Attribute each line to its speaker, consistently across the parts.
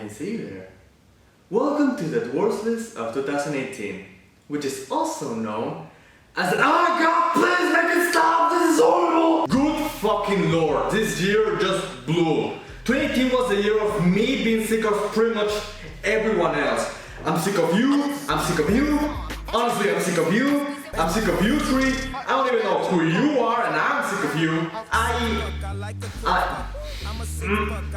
Speaker 1: didn't see you there. Welcome to the worst list of 2018, which is also known as an "Oh my god, please make it stop, this is horrible!" Good fucking lord, this year just blew. 2018 was the year of me being sick of pretty much everyone else. I'm sick of you, I'm sick of you, honestly I'm sick of you, I'm sick of you three, I don't even know who you are and I'm sick of you.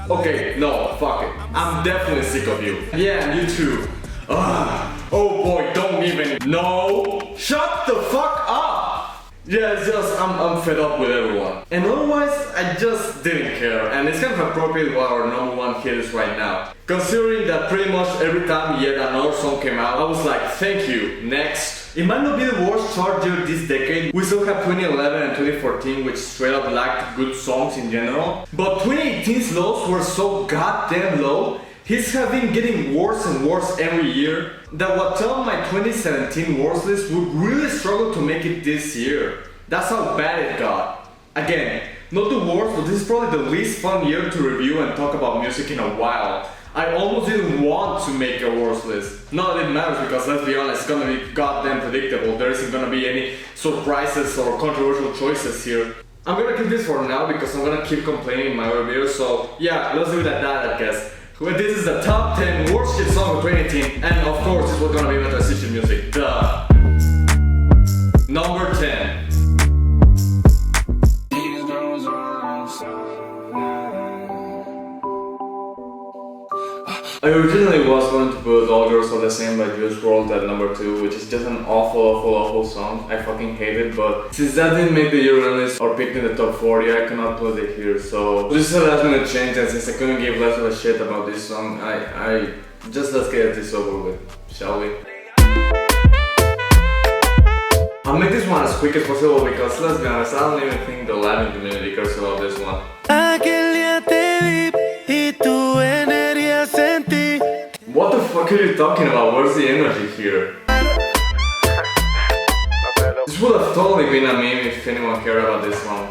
Speaker 1: Okay, no, fuck it. I'm definitely sick of you. Yeah, and you too. Oh boy, don't even. No! Shut the fuck up! Yeah, it's just, I'm fed up with everyone. And otherwise, I just didn't care. And it's kind of appropriate what our number one hit is right now. Considering that pretty much every time yet another song came out, I was like, thank you, next. It might not be the worst chart year this decade. We still have 2011 and 2014, which straight up lacked good songs in general. But 2018's lows were so goddamn low. Hits have been getting worse and worse every year, that what tell my 2017 worst list would really struggle to make it this year. That's how bad it got. Again, not the worst, but this is probably the least fun year to review and talk about music in a while. I almost didn't want to make a worst list. Not that it matters because let's be honest, it's gonna be goddamn predictable. There isn't gonna be any surprises or controversial choices here. I'm gonna keep this for now because I'm gonna keep complaining in my review, so yeah, let's leave it at that I guess. Well, this is the top 10 worst shit song of 2018, and of course this was gonna be my transition music, duh. Number 10. I originally was going to put All Girls Are the Same by Juice WRLD at number 2, which is just an awful song. I fucking hate it, but since that didn't make the year list or picked in the top 40, I cannot put it here. So this is a last minute change, and since I couldn't give less of a shit about this song, I just let's get this over with, shall we? I'll make this one as quick as possible because let's be honest, I don't even think the Latin community cares about this one. What the fuck are you talking about? Where's the energy here? This would have totally been a meme if anyone cared about this one.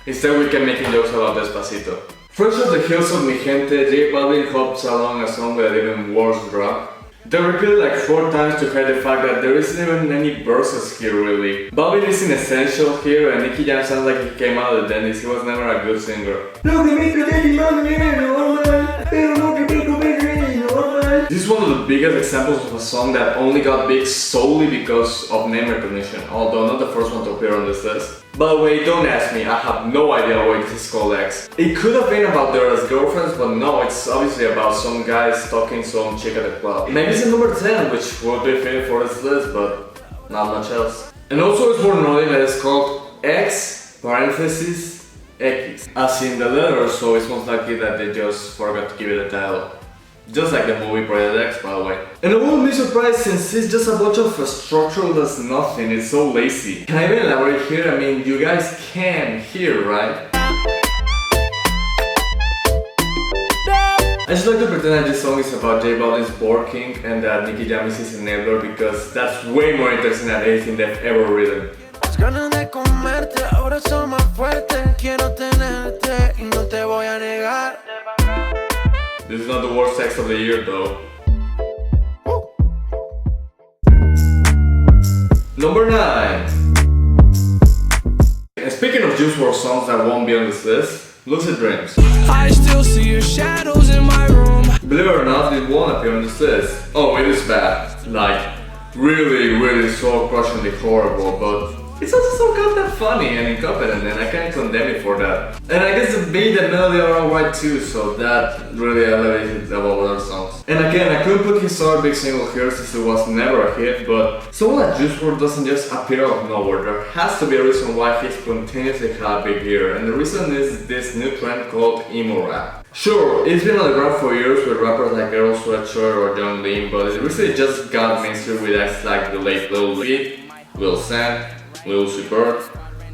Speaker 1: Instead we kept making jokes about Despacito. Fresh off the heels of Mi Gente, J Balvin hops along a song with an even worse drop. They repeat it like 4 times to hide the fact that there isn't even any verses here really. Balvin isn't essential here and Nicky Jam sounds like he came out of the dentist, he was never a good singer. This is one of the biggest examples of a song that only got big solely because of name recognition, although not the first one to appear on this list. By the way, don't ask me, I have no idea why this is called X. It could have been about their ex-girlfriends, but no, it's obviously about some guy stalking some chick at the club. Maybe it's in number 10, which would be fitting for this list, but not much else. And also it's worth noting that it's called X parenthesis X, as in the letter, so it's most likely that they just forgot to give it a title. Just like the movie Project X, by the way. And I wouldn't be surprised since it's just a bunch of structureless nothing, it's so lazy. Can I even elaborate here? I mean, you guys can hear, right? I just like to pretend that this song is about J Balvin's borking and that Nicky Jam is his enabler because that's way more interesting than anything they've ever written. This is not the worst text of the year though. Number 9. And speaking of Juice WRLD songs that won't be on this list, Lucid Dreams. I still see your shadows in my room. Believe it or not, it won't appear on this list. Oh, it is bad. Like, really soul crushingly horrible, but it's also so goddamn funny and incompetent, and I can't condemn it for that. And I guess the beat and melody are alright too, so that really elevated it above other songs. And again, I couldn't put his other big single here since it was never a hit, but someone like Juice WRLD doesn't just appear out of nowhere. There has to be a reason why he's continuously had a big year, and the reason is this new trend called emo rap. Sure, it's been on the ground for years with rappers like Earl Sweatshirt or John Lean, but it recently just got mainstream with acts like the late Lil Peep, Lil Sam, Lil Uzi Vert,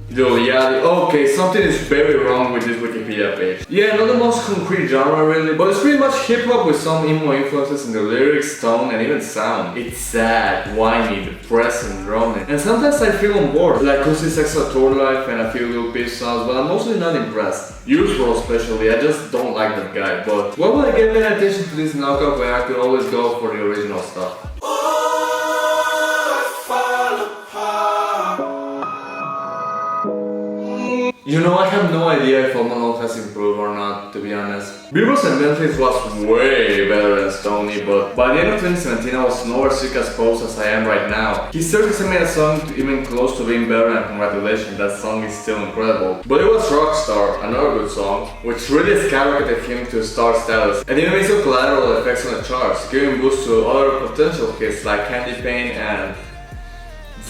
Speaker 1: Juliani. Okay, something is very wrong with this Wikipedia page. Yeah, not the most concrete genre really, but it's pretty much hip-hop with some emo influences in the lyrics, tone, and even sound. It's sad, whiny, depressing, droning, and sometimes I feel on board, like Cozy Sex a Tour Life and a few Lil Peep songs, but I'm mostly not impressed. Usual especially, I just don't like that guy, but why would I give any attention to this knockoff when I could always go for the original stuff? You know, I have no idea if Home Alone has improved or not, to be honest. Beavers and Bentley's was way better than Stoney, but by the end of 2017 I was nowhere sick as close as I am right now. He certainly hasn't made a song even close to being better, and congratulations, that song is still incredible. But it was Rockstar, another good song, which really skyrocketed him to star status, and even made some collateral effects on the charts, giving boost to other potential hits like Candy Paint and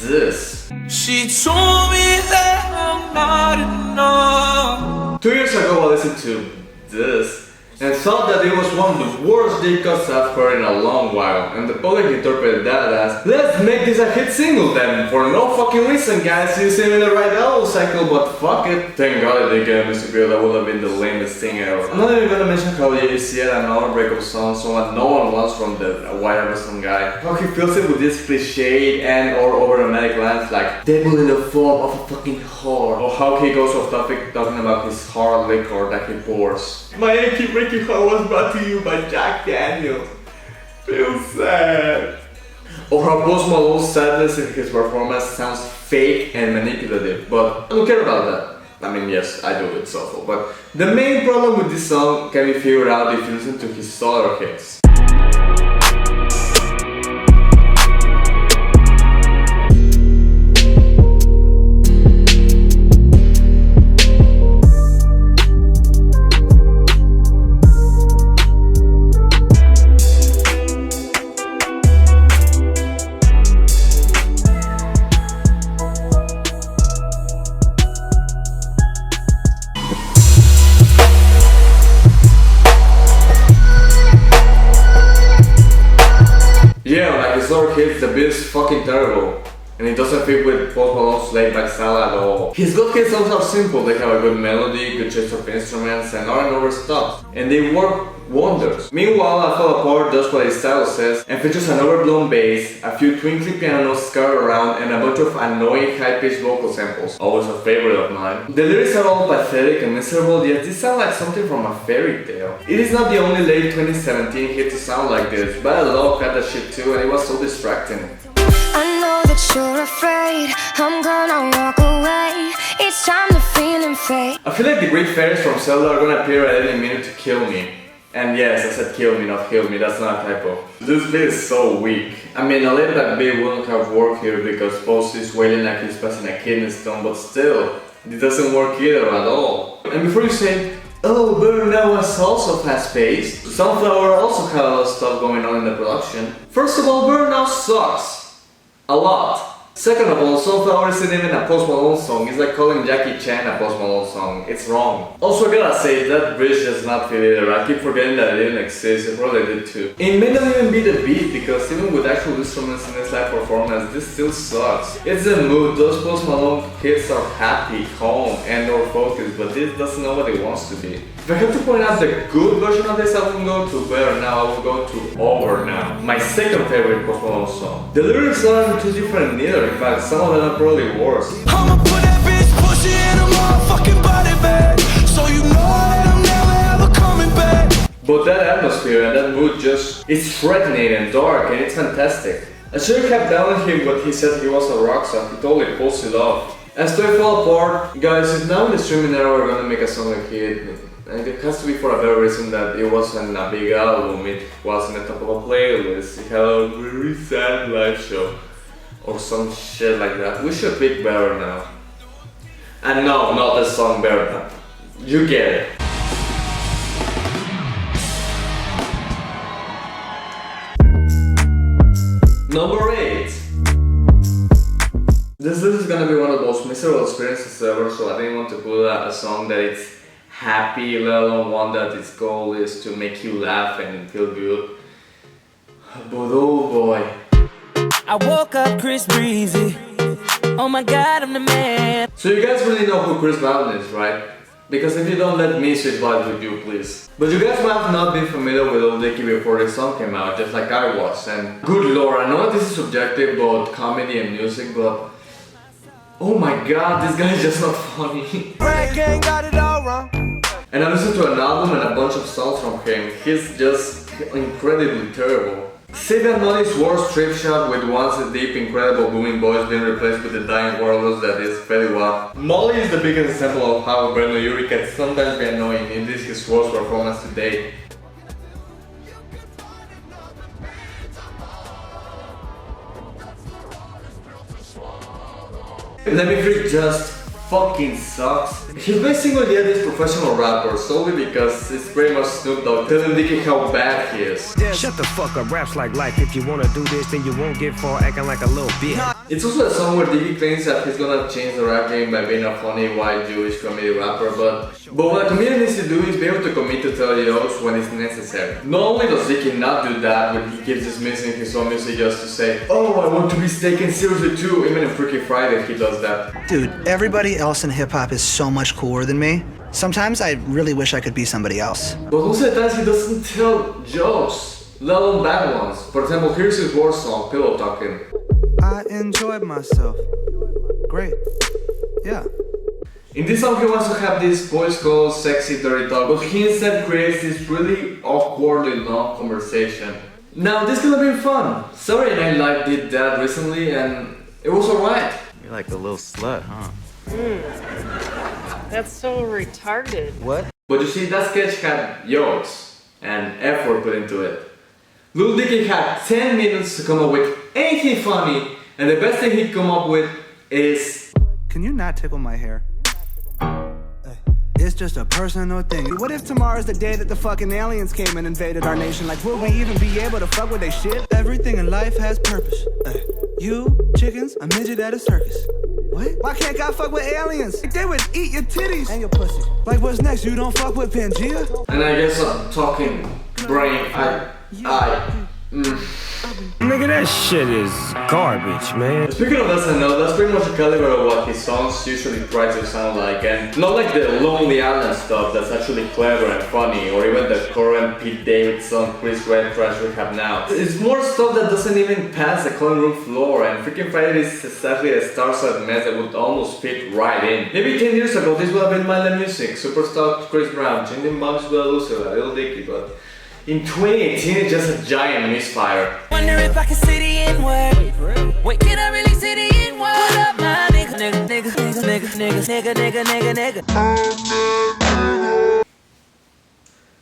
Speaker 1: this.
Speaker 2: She told me that I'm not enough.
Speaker 1: 2 years ago I listened to this and thought that it was one of the worst deep cuts I've heard in a long while, and the public interpreted that as, let's make this a hit single then, for no fucking reason guys, you seem in the right album cycle, but fuck it. Thank God I didn't get a music video, that would have been the lamest thing ever. I'm not even gonna mention how you see it, another breakup song, someone no one wants from the White Anderson guy. How he fills it with this cliched and or overdramatic lines like, devil in the form of a fucking whore, or how he goes off topic talking about his hard liquor that he pours. My achy breaky heart was brought to you by Jack Daniels. Feel sad. Or how Post Malone's sadness in his performance sounds fake and manipulative, but I don't care about that. I mean, yes, I do, it's awful, but the main problem with this song can be figured out if you listen to his solo hits. Yeah, like his other hits, the beat is fucking terrible. And it doesn't fit with Post Malone's laid-back style at all. His good hits songs are simple, they have a good melody, good choice of instruments, and aren't overstuffed. And they work wonders. Meanwhile, I Fall Apart does what his style says, and features an overblown bass, a few twinkly pianos scattered around, and a bunch of annoying high-pitched vocal samples. Always a favorite of mine. The lyrics are all pathetic and miserable, yet these sound like something from a fairy tale. It is not the only late 2017 hit to sound like this, but I love had that shit too, and it was so distracting.
Speaker 3: I know that you're afraid, I'm gonna walk away. It's time to feel and fade.
Speaker 1: I feel like the Greek fairies from Zelda are gonna appear at any minute to kill me. And yes, I said kill me, not heal me, that's not a typo. This beat is so weak. I mean, a laid back beat wouldn't have worked here because Post is wailing like he's passing a kidney stone, but still, it doesn't work either at all. And before you say, oh, Burnout was also fast-paced, Sunflower also had a lot of stuff going on in the production. First of all, Burnout sucks. A lot. Second of all, Sunflower isn't even a Post Malone song, it's like calling Jackie Chan a Post Malone song, it's wrong. Also, I gotta say, that bridge does not fit either, I keep forgetting that it didn't exist, it probably did too. It may not even be the beat, because even with actual instruments in this live performance, this still sucks. It's the mood, those Post Malone hits are happy, calm, and or focused, but this doesn't know what it wants to be. If I have to point out the good version of this, I wouldn't go to Better Now, I would go to Over Now. My second favorite Post Malone song. The lyrics aren't too different neither, in fact, some of them are probably worse.
Speaker 2: I'ma put that bitch pussy in a motherfucking body bag, so you know that I'm never ever coming back.
Speaker 1: But that atmosphere and that mood just, it's threatening and dark and it's fantastic. I should have kept telling him what he said he was a rock star, he totally pulls it off. As to I Fall Apart, guys, if now in the streaming era we're gonna make a song like it, and it has to be for a better reason that it wasn't a big album, it wasn't the top of a playlist, it had a very sad live show. Or some shit like that. We should pick Better Now. And no, not the song Better Now. You get it. Number 8. This is gonna be one of the most miserable experiences ever, so I didn't want to put a song that it's happy, let alone one that its goal is to make you laugh and feel good. But oh boy.
Speaker 2: I woke up Chris Breezy, Oh my God, I'm the man.
Speaker 1: So you guys really know who Chris Brown is, right? Because if you don't, let me switch vibes with you, please. But you guys might have not been familiar with Lil Dicky before this song came out, just like I was. And good lord, I know that this is subjective about comedy and music, but oh my god, this guy is just not funny.
Speaker 2: Got it all wrong.
Speaker 1: And I listened to an album and a bunch of songs from him. He's just incredibly terrible. Say that Molly's worst trip shot with once a deep, incredible booming voice being replaced with the dying warlords that is very what. Molly is the biggest example of how Brandon Urie can sometimes be annoying. It is his worst performance to date. Let me freak just fucking sucks. He's basically the this professional rapper solely because it's pretty much Snoop Dogg telling Dicky how bad he is.
Speaker 4: Shut the fuck up, raps like life. If you wanna do this, then you won't get far acting like a little bitch.
Speaker 1: It's also a song where Dicky claims that he's gonna change the rap game by being a funny white Jewish comedy rapper, but what a comedian needs to do is be able to commit to tell jokes when it's necessary. Not only does Dicky not do that when he keeps dismissing his own music just to say, oh, I want to be taken seriously too, even in Freaky Friday he does that.
Speaker 5: Dude, everybody else in hip-hop is so much cooler than me. Sometimes I really wish I could be somebody else.
Speaker 1: But also at times he doesn't tell jokes, let alone bad ones. For example, here's his war song, Pillow Talking.
Speaker 6: I enjoyed myself. Great. Yeah.
Speaker 1: In this song he wants to have this voice called sexy dirty talk, but he instead creates this really awkwardly long conversation. Now this could have been fun. Saturday Night Live did that recently and it was alright.
Speaker 7: You're like a little slut, huh?
Speaker 8: That's so retarded.
Speaker 7: What?
Speaker 1: But you see, that sketch had jokes and effort put into it. Lil Dicky had 10 minutes to come up with anything funny, and the best thing he'd come up with is...
Speaker 6: Can you not tickle my hair? It's just a personal thing. What if tomorrow's the day that the fucking aliens came and invaded our nation? Like, will we even be able to fuck with their shit? Everything in life has purpose. You, chickens, a midget at a circus. What? Why can't God fuck with aliens? Like, they would eat your titties and your pussy. Like, what's next? You don't fuck with Pangea?
Speaker 1: And I guess I'm talking brain.
Speaker 4: Nigga, that shit is garbage, man.
Speaker 1: Speaking of SNL, that's pretty much the caliber of what his songs usually try to sound like, and not like the Lonely Island stuff that's actually clever and funny, or even the current Pete Davidson, Chris Red trash we have now. It's more stuff that doesn't even pass the clown room floor, and Freaking Friday is exactly a star-studded mess that would almost fit right in. Maybe 10 years ago this would have been my music, Superstar Chris Brown, Changing Bugs with a Loser, a Lil Dicky, but in 2018 it's just a giant misfire.
Speaker 2: Wonder if I can see the N-word. Wait, can I really see the N-word? What up, my nigga, nigga.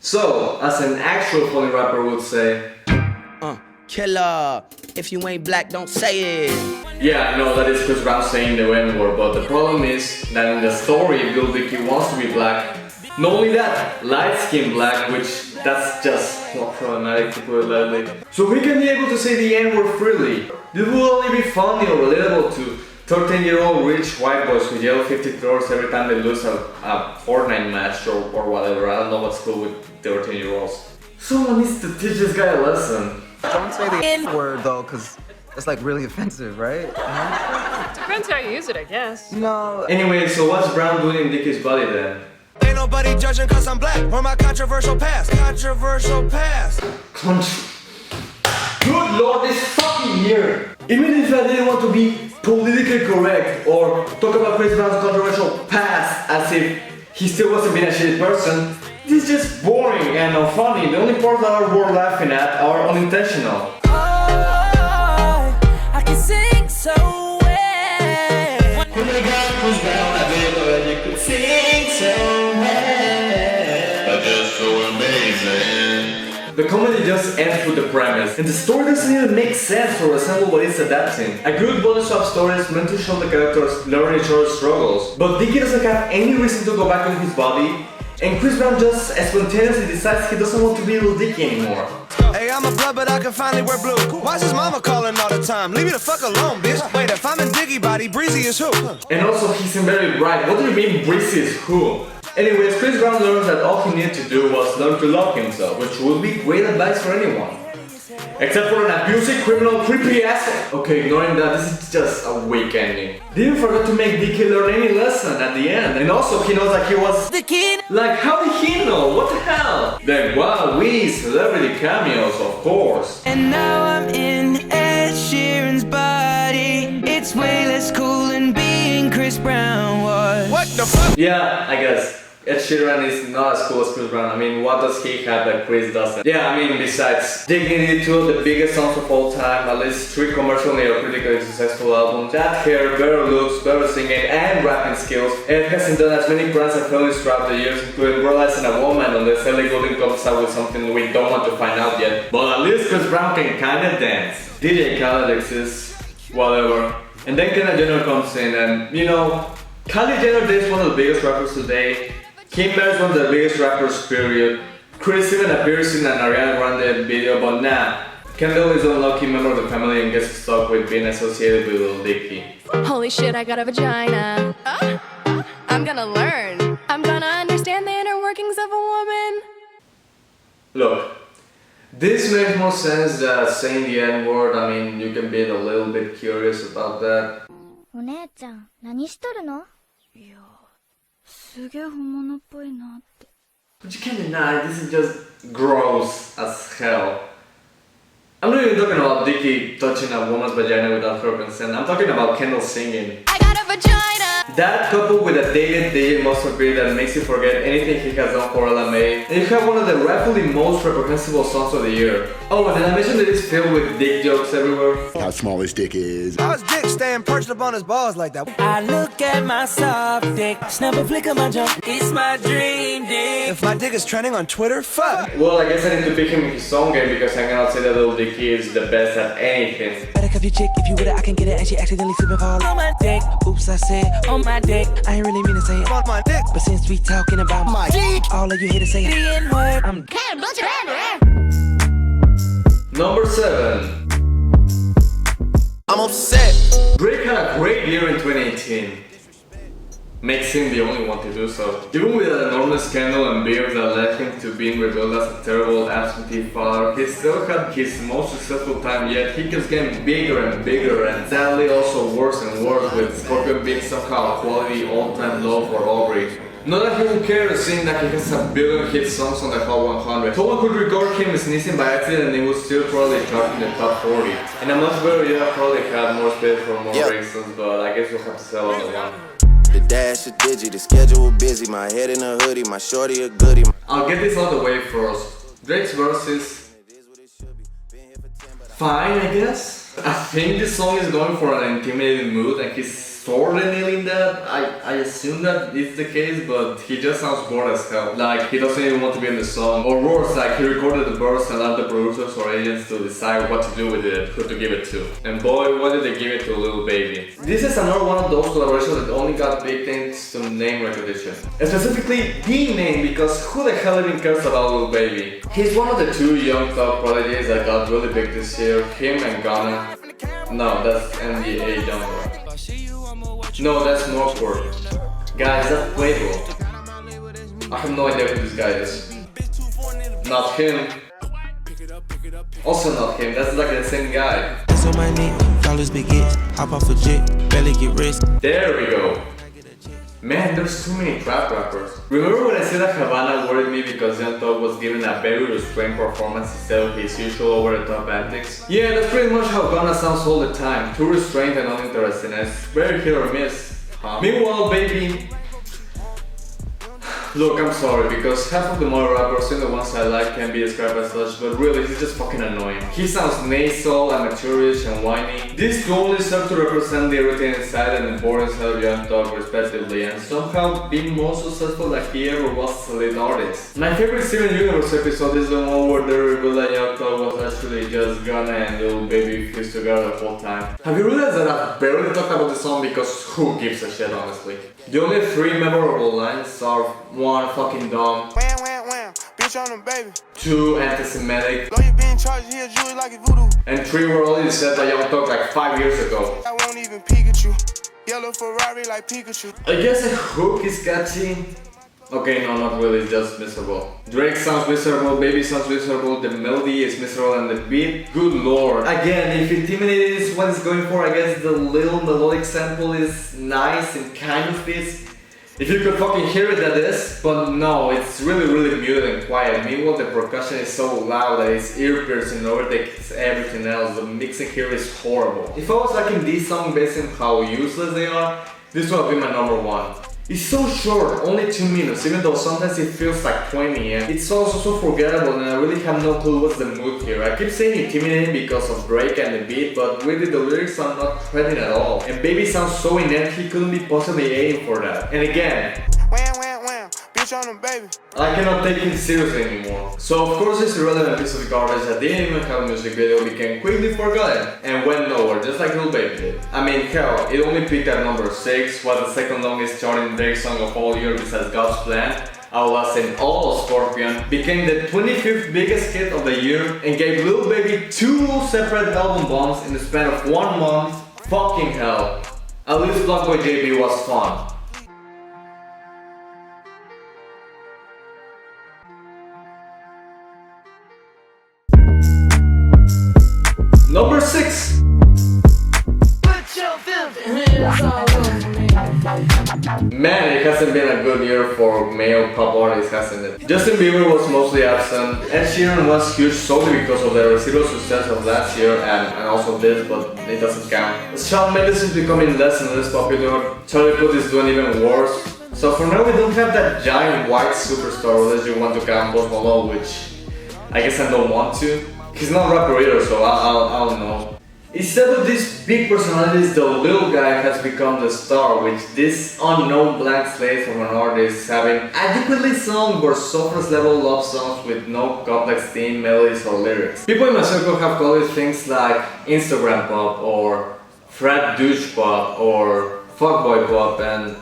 Speaker 1: So, as an actual funny rapper would say,
Speaker 9: Killer, if you ain't black, don't say it.
Speaker 1: yeah, I know that is Chris Brown saying the N-word, but the problem is that in the story Lil Dicky wants to be black. Not only that, light-skinned black, which that's just not problematic to put it lightly. So we can be able to say the N-word freely. This will only be funny or relatable to 13-year-old rich white boys who yell 50 crores every time they lose a Fortnite match or whatever. I don't know what's cool with 13-year-olds. Someone needs to teach this guy a lesson.
Speaker 7: Don't say the N-word though, cause that's like really offensive, right?
Speaker 8: Depends how you use it, I guess.
Speaker 7: No.
Speaker 1: Anyway, so what's Brown doing in Dicky's body then?
Speaker 2: Ain't nobody judging cause I'm black or my controversial past.
Speaker 1: Good lord, this fucking year! Even if I didn't want to be politically correct or talk about Chris Brown's controversial past as if he still wasn't being a shitty person, this is just boring and unfunny. The only parts that are worth laughing at are unintentional.
Speaker 2: I can sing so well.
Speaker 1: When the guy was down, I didn't know that you could sing so well. But just so amazing. The comedy just ends with the premise, and the story doesn't even make sense or resemble what it's adapting. A good bonus of story is meant to show the characters learn each other's struggles, but Dicky doesn't have any reason to go back on his body, and Chris Brown just spontaneously decides he doesn't want to be Lil Dicky anymore.
Speaker 2: Hey, I'm a blood, but I can finally wear blue. Why's his mama calling all the time? Leave me the fuck alone, bitch. Wait, if I'm in Diggy body, Breezy is who?
Speaker 1: And also, he's very bright. What do you mean Breezy is who? Anyways, Chris Brown learns that all he needed to do was learn to love himself, which would be great advice for anyone. Except for an abusive criminal creepy ass. Okay, ignoring that, this is just a weak ending. They even forgot to make Dickie learn any lesson at the end. And also he knows that he was the kid. Like, how did he know? What the hell? Then wow, we celebrity cameos, of course.
Speaker 2: And now I'm in Ed Sheeran's body. It's way less cool than being Chris Brown was. What the fuck?
Speaker 1: Yeah, I guess. Ed Sheeran is not as cool as Chris Brown. I mean, what does he have that Chris doesn't? Yeah, I mean, besides Dignity, two of the biggest songs of all time, at least 3 commercially or critically successful albums. That hair, better looks, better singing, and rapping skills. Ed hasn't done as many brands and failures throughout the years, including Realizing a Woman, unless Ellie Goulding comes out with something we don't want to find out yet. But at least Chris Brown can kinda dance. DJ Khaled exists, whatever. And then Kendall Jenner comes in and, you know, Kylie Jenner is one of the biggest rappers today. Kim Bear is one of the biggest rappers, period. Chris even appears in an Ariana Grande video, but nah. Kendall is an unlucky member of the family and gets stuck with being associated with Lil Dicky.
Speaker 3: Holy shit, I got a vagina. I'm gonna learn. I'm gonna understand the inner workings of a woman.
Speaker 1: Look, this makes more sense than saying the N-word. I mean, you can be a little bit curious about that.
Speaker 3: お姉ちゃん、何しとるの? いや、すげえ本物っぽいなって。
Speaker 1: But you can't deny, this is just gross as hell. I'm not even talking about Dicky touching a woman's vagina without her consent. I'm talking about Kendall singing.
Speaker 3: I got a vagina!
Speaker 1: That coupled with a dated DJ Mustard beat that makes you forget anything he has done for LMA. And you have one of the rightfully most reprehensible songs of the year. Oh, and did I mention that it's filled with dick jokes everywhere?
Speaker 10: How small his dick is.
Speaker 6: How's Dick staying perched up on his balls like that?
Speaker 2: I look at my soft dick, snap a flick of my junk. It's my dream dick.
Speaker 6: If my dick is trending on Twitter, fuck.
Speaker 1: Well, I guess I need to pick him in his own game because I cannot say that Lil Dicky is the best at anything.
Speaker 2: Better cuff your chick, if you with it, I can get it, and she accidentally slip and fall on my dick. Oops, I said on my dick. I ain't really mean to say it
Speaker 6: on my dick,
Speaker 2: but since we talking about my dick, all of you here to say the N-word. I'm
Speaker 1: Number 7.
Speaker 2: I'm upset.
Speaker 1: Drake had a great year in 2018. Makes him the only one to do so. Even with an enormous scandal and beef that led him to being revealed as a terrible absentee father, he still had his most successful time yet. He keeps getting bigger and bigger and sadly also worse and worse, with Scorpion being somehow a quality all-time low for Aubrey. Not that he would care, seeing that he has a billion hit songs on the Hot 100. Someone could record him sneezing by accident and he would still probably chart in the top 40. And a much better year probably had more space for more reasons, but I guess we'll have to sell on the one.
Speaker 11: The dash is digi, the schedule busy, my head in a hoodie, my shorty a goodie.
Speaker 1: I'll get this out of the way first. Drake's verse is fine, I guess. I think this song is going for an intimidating mood and he's sort of nailing that. I assume that it's the case, but he just sounds bored as hell. Like he doesn't even want to be in the song. Or worse, like he recorded the verse and allowed the producers or agents to decide what to do with it, who to give it to. And boy, what did they give it to Lil Baby. This is another one of those collaborations that only got big thanks to name recognition. And specifically the name, because who the hell even cares about Lil Baby? He's one of the 2 young top prodigies that got really big this year, him and Ghana. No, that's NBA Jungle. No, that's Northport. Guys, that's Playboy. I have no idea who this guy is. Not him. Also not him, that's like the same guy. There we go. Man, there's too many trap rappers. Remember when I said that Havana worried me because Young Thug was given a very restrained performance instead of his usual over-the-top antics? Yeah, that's pretty much how Ghana sounds all the time. Too restrained and uninteresting, and it's very hit or miss. Meanwhile, Baby... Look, I'm sorry, because half of the more rappers and the ones I like can be described as such, but really, he's just fucking annoying. He sounds nasal, amateurish, and whiny. These two only serve to represent the irritating side and the boring side of Young Thug, respectively, and somehow being more successful than he ever was as a lead artist. My favorite Steven Universe episode is the one where they reveal that Young Thug was actually just Ghana and Lil Baby fused together the whole time. Have you realized that I've barely talked about the song because who gives a shit, honestly? The only 3 memorable lines are 1, fucking dumb,
Speaker 2: Wham, wham, wham. Bitch on them, baby.
Speaker 1: 2, anti-Semitic,
Speaker 2: Lawyer being charged here, Jewish like it's voodoo.
Speaker 1: and 3 were already said by Young Thug like 5 years ago.
Speaker 2: I won't even peek at you. Yellow Ferrari like Pikachu.
Speaker 1: I guess a hook is catchy, Okay, no, not really, just miserable. Drake sounds miserable, Baby sounds miserable, the melody is miserable and the beat, good lord. Again, if Intimidated is what it's going for, I guess the little melodic sample is nice and kind of fits. If you could fucking hear it, that is. But no, it's really muted and quiet. Meanwhile, the percussion is so loud that it's ear-piercing and overtakes everything else. The mixing here is horrible. If I was liking this song based on how useless they are, this would be my number one. It's so short, only 2 minutes, even though sometimes it feels like 20, and it's also so forgettable and I really have no clue what's the mood here. I keep saying intimidating because of Drake and the beat, but really the lyrics are not threatening at all. And Baby sounds so inept, he couldn't be possibly aiming for that. And again, I cannot take him seriously anymore. So of course this irrelevant piece of garbage that didn't even have a music video became quickly forgotten and went nowhere, just like Lil Baby did. I mean hell, it only peaked at number 6, was the second longest charting Drake song of all year besides God's Plan, outlasting all of Scorpion, became the 25th biggest hit of the year, and gave Lil Baby 2 separate album bombs in the span of 1 month. Fucking hell. At least Blockboy JB was fun. Number 6. Man, it hasn't been a good year for male pop artists, hasn't it? Justin Bieber was mostly absent. Ed Sheeran was huge solely because of the residual success of last year and also this, but it doesn't count. Shawn Mendes is becoming less and less popular. Charlie Puth is doing even worse. So for now we don't have that giant white superstar unless you want to count Post Malone, which I guess I don't want to. He's not a rapper either, so I don't know. Instead of these big personalities, the little guy has become the star, with this unknown blank slate from an artist having adequately sung but surface level love songs with no complex theme, melodies or lyrics. People in my circle have called it things like Instagram pop or frat douche pop or fuckboy pop, and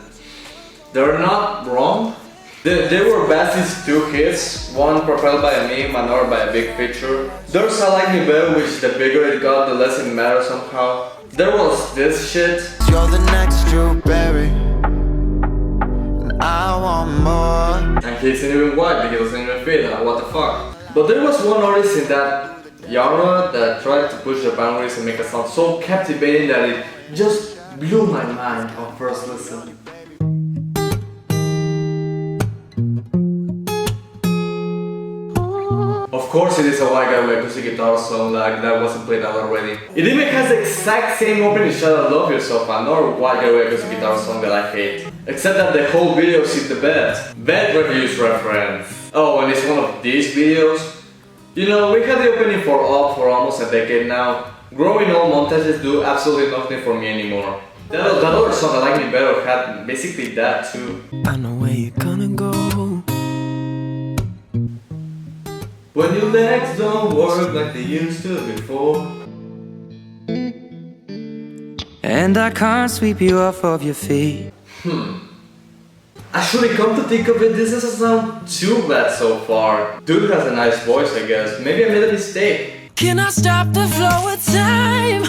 Speaker 1: they're not wrong. They were Bassie's 2 hits, one propelled by a meme, another by a big feature. There's I Like Me Better, which the bigger it got, the less it mattered somehow. There was this shit.
Speaker 11: You're the next Drew Barry, and I want more.
Speaker 1: And he isn't even white, he doesn't even fit, what the fuck. But there was one artist in that genre that tried to push the boundaries and make a sound so captivating that it just blew my mind on first listen. Of course it is a white guy with acoustic guitar song like that wasn't played out already. It even has the exact same opening shot of Love Yourself, another white guy with acoustic guitar song that I hate. Except that the whole video is the bed reviews reference. Oh, and it's one of these videos. You know, we had the opening for Up for almost a decade now. Growing old montages do absolutely nothing for me anymore. That other song, I Like Me Better, had basically that too.
Speaker 2: I know where you're gonna go.
Speaker 1: When your legs don't work like they used to before,
Speaker 2: And I can't sweep you off of your feet.
Speaker 1: Actually, come to think of it, this doesn't sound too bad so far. Dude has a nice voice, I guess. Maybe I made a mistake.
Speaker 2: Can I stop the flow of time?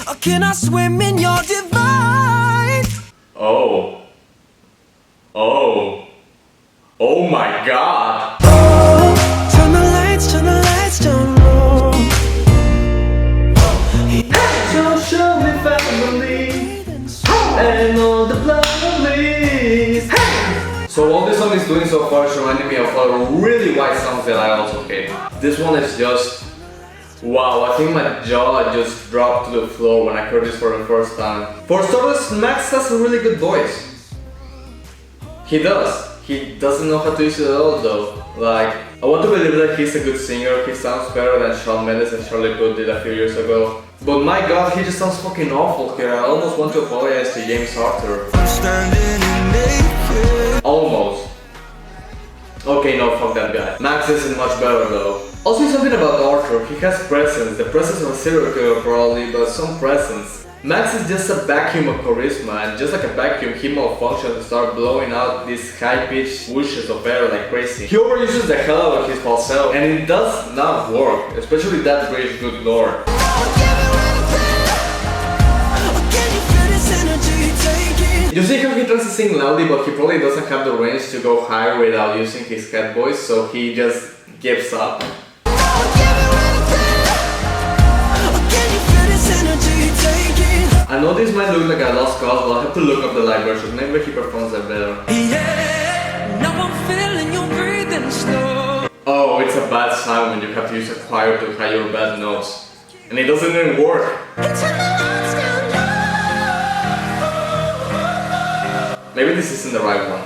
Speaker 2: Or can I swim in your divine?
Speaker 1: Oh my god.
Speaker 2: Turn the lights down low.
Speaker 1: Don't show me family and all the lovelies. So all this song is doing so far is reminding me of other really white songs that I also hate. This one is just wow, I think my jaw just dropped to the floor when I heard this for the first time. For starters, Max has a really good voice. He does. He doesn't know how to use it at all though. Like, I want to believe that he's a good singer, he sounds better than Shawn Mendes and Charlie Puth did a few years ago. But my god, he just sounds fucking awful here. I almost want to apologize to James Arthur. Almost. Okay, no, fuck that guy. Max isn't much better though. Also something about Arthur, he has presence. The presence of a serial killer probably, but some presence. Max is just a vacuum of charisma, and just like a vacuum, he malfunctions and starts blowing out these high-pitched whooshes of air like crazy. He overuses the hell out of his falsetto, and it does not work, especially that bridge, good lord. You see how he tries to sing loudly, but he probably doesn't have the range to go higher without using his head voice, so he just gives up. I know this might look like a lost cause, but I'll have to look up the live version. Maybe he performs it better. Oh, it's a bad sign when you have to use a choir to hide your bad notes. And it doesn't even work. Maybe this isn't the right one.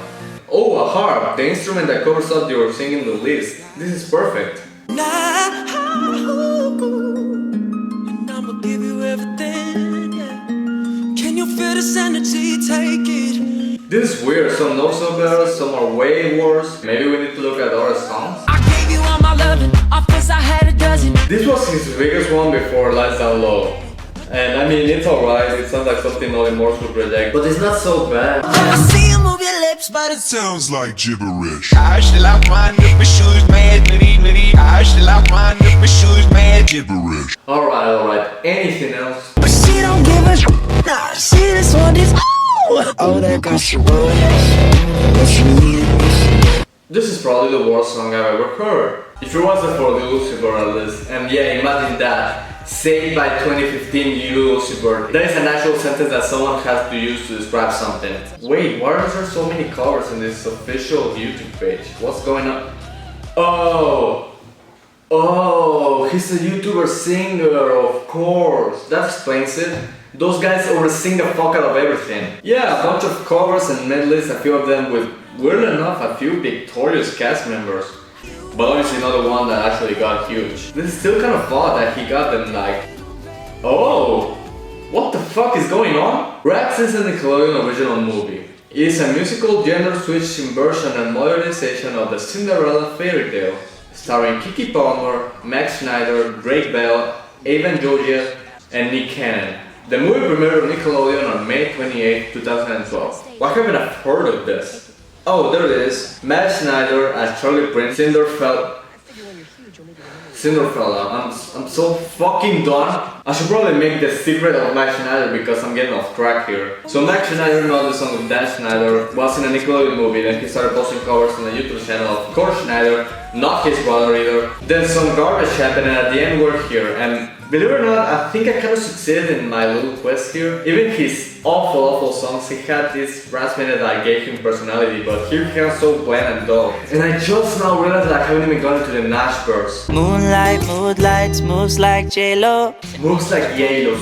Speaker 1: Oh, a harp! The instrument that covers up your singing the least. This is perfect. This is weird, some notes are better, some are way worse. Maybe we need to look at other songs. This was his biggest one before Lights Down Low. And I mean, it's alright, it sounds like something Ollie Morse would reject, but it's not so bad.
Speaker 10: I see you move your lips, but it sounds like gibberish.
Speaker 1: Alright, anything else?
Speaker 10: But she don't give a nah, see this one is oh, that got she
Speaker 1: This is probably the worst song I've ever heard. If it wasn't for Lucifer at least, and yeah, imagine that. Saved by 2015, you Lucifer. That is an actual sentence that someone has to use to describe something. Wait, why are there so many covers in this official YouTube page? What's going on? Oh, he's a YouTuber singer, of course. That explains it. Those guys over-sing the fuck out of everything. Yeah, a bunch of covers and medleys, a few of them with, weird enough, a few victorious cast members. But obviously not the one that actually got huge. This is still kind of odd that he got them like... Oh! What the fuck is going on? Rags is a Nickelodeon original movie. It is a musical gender-switching version and modernization of the Cinderella fairy tale, starring Keke Palmer, Max Schneider, Drake Bell, Ava Georgia, and Nick Cannon. The movie premiered on Nickelodeon on May 28, 2012. Why haven't I heard of this? Oh, there it is. Matt Schneider as Charlie Prince, Cinderella. I'm so fucking done. I should probably make the secret of Matt Schneider because I'm getting off track here. So Matt Schneider, not the song of Dan Schneider, was in a Nickelodeon movie. Then he started posting covers on the YouTube channel of Cor Schneider, not his brother either. Then some garbage happened and at the end we're here. And believe it or not, I think I kind of succeeded in my little quest here. Even his awful songs, he had this transmitted that gave him personality, but here he was so bland and dull. And I just now realized that I haven't even gone into the Nash verse.
Speaker 2: Moonlight, moonlights, moves like J-Lo.
Speaker 1: Moves like J-Lo.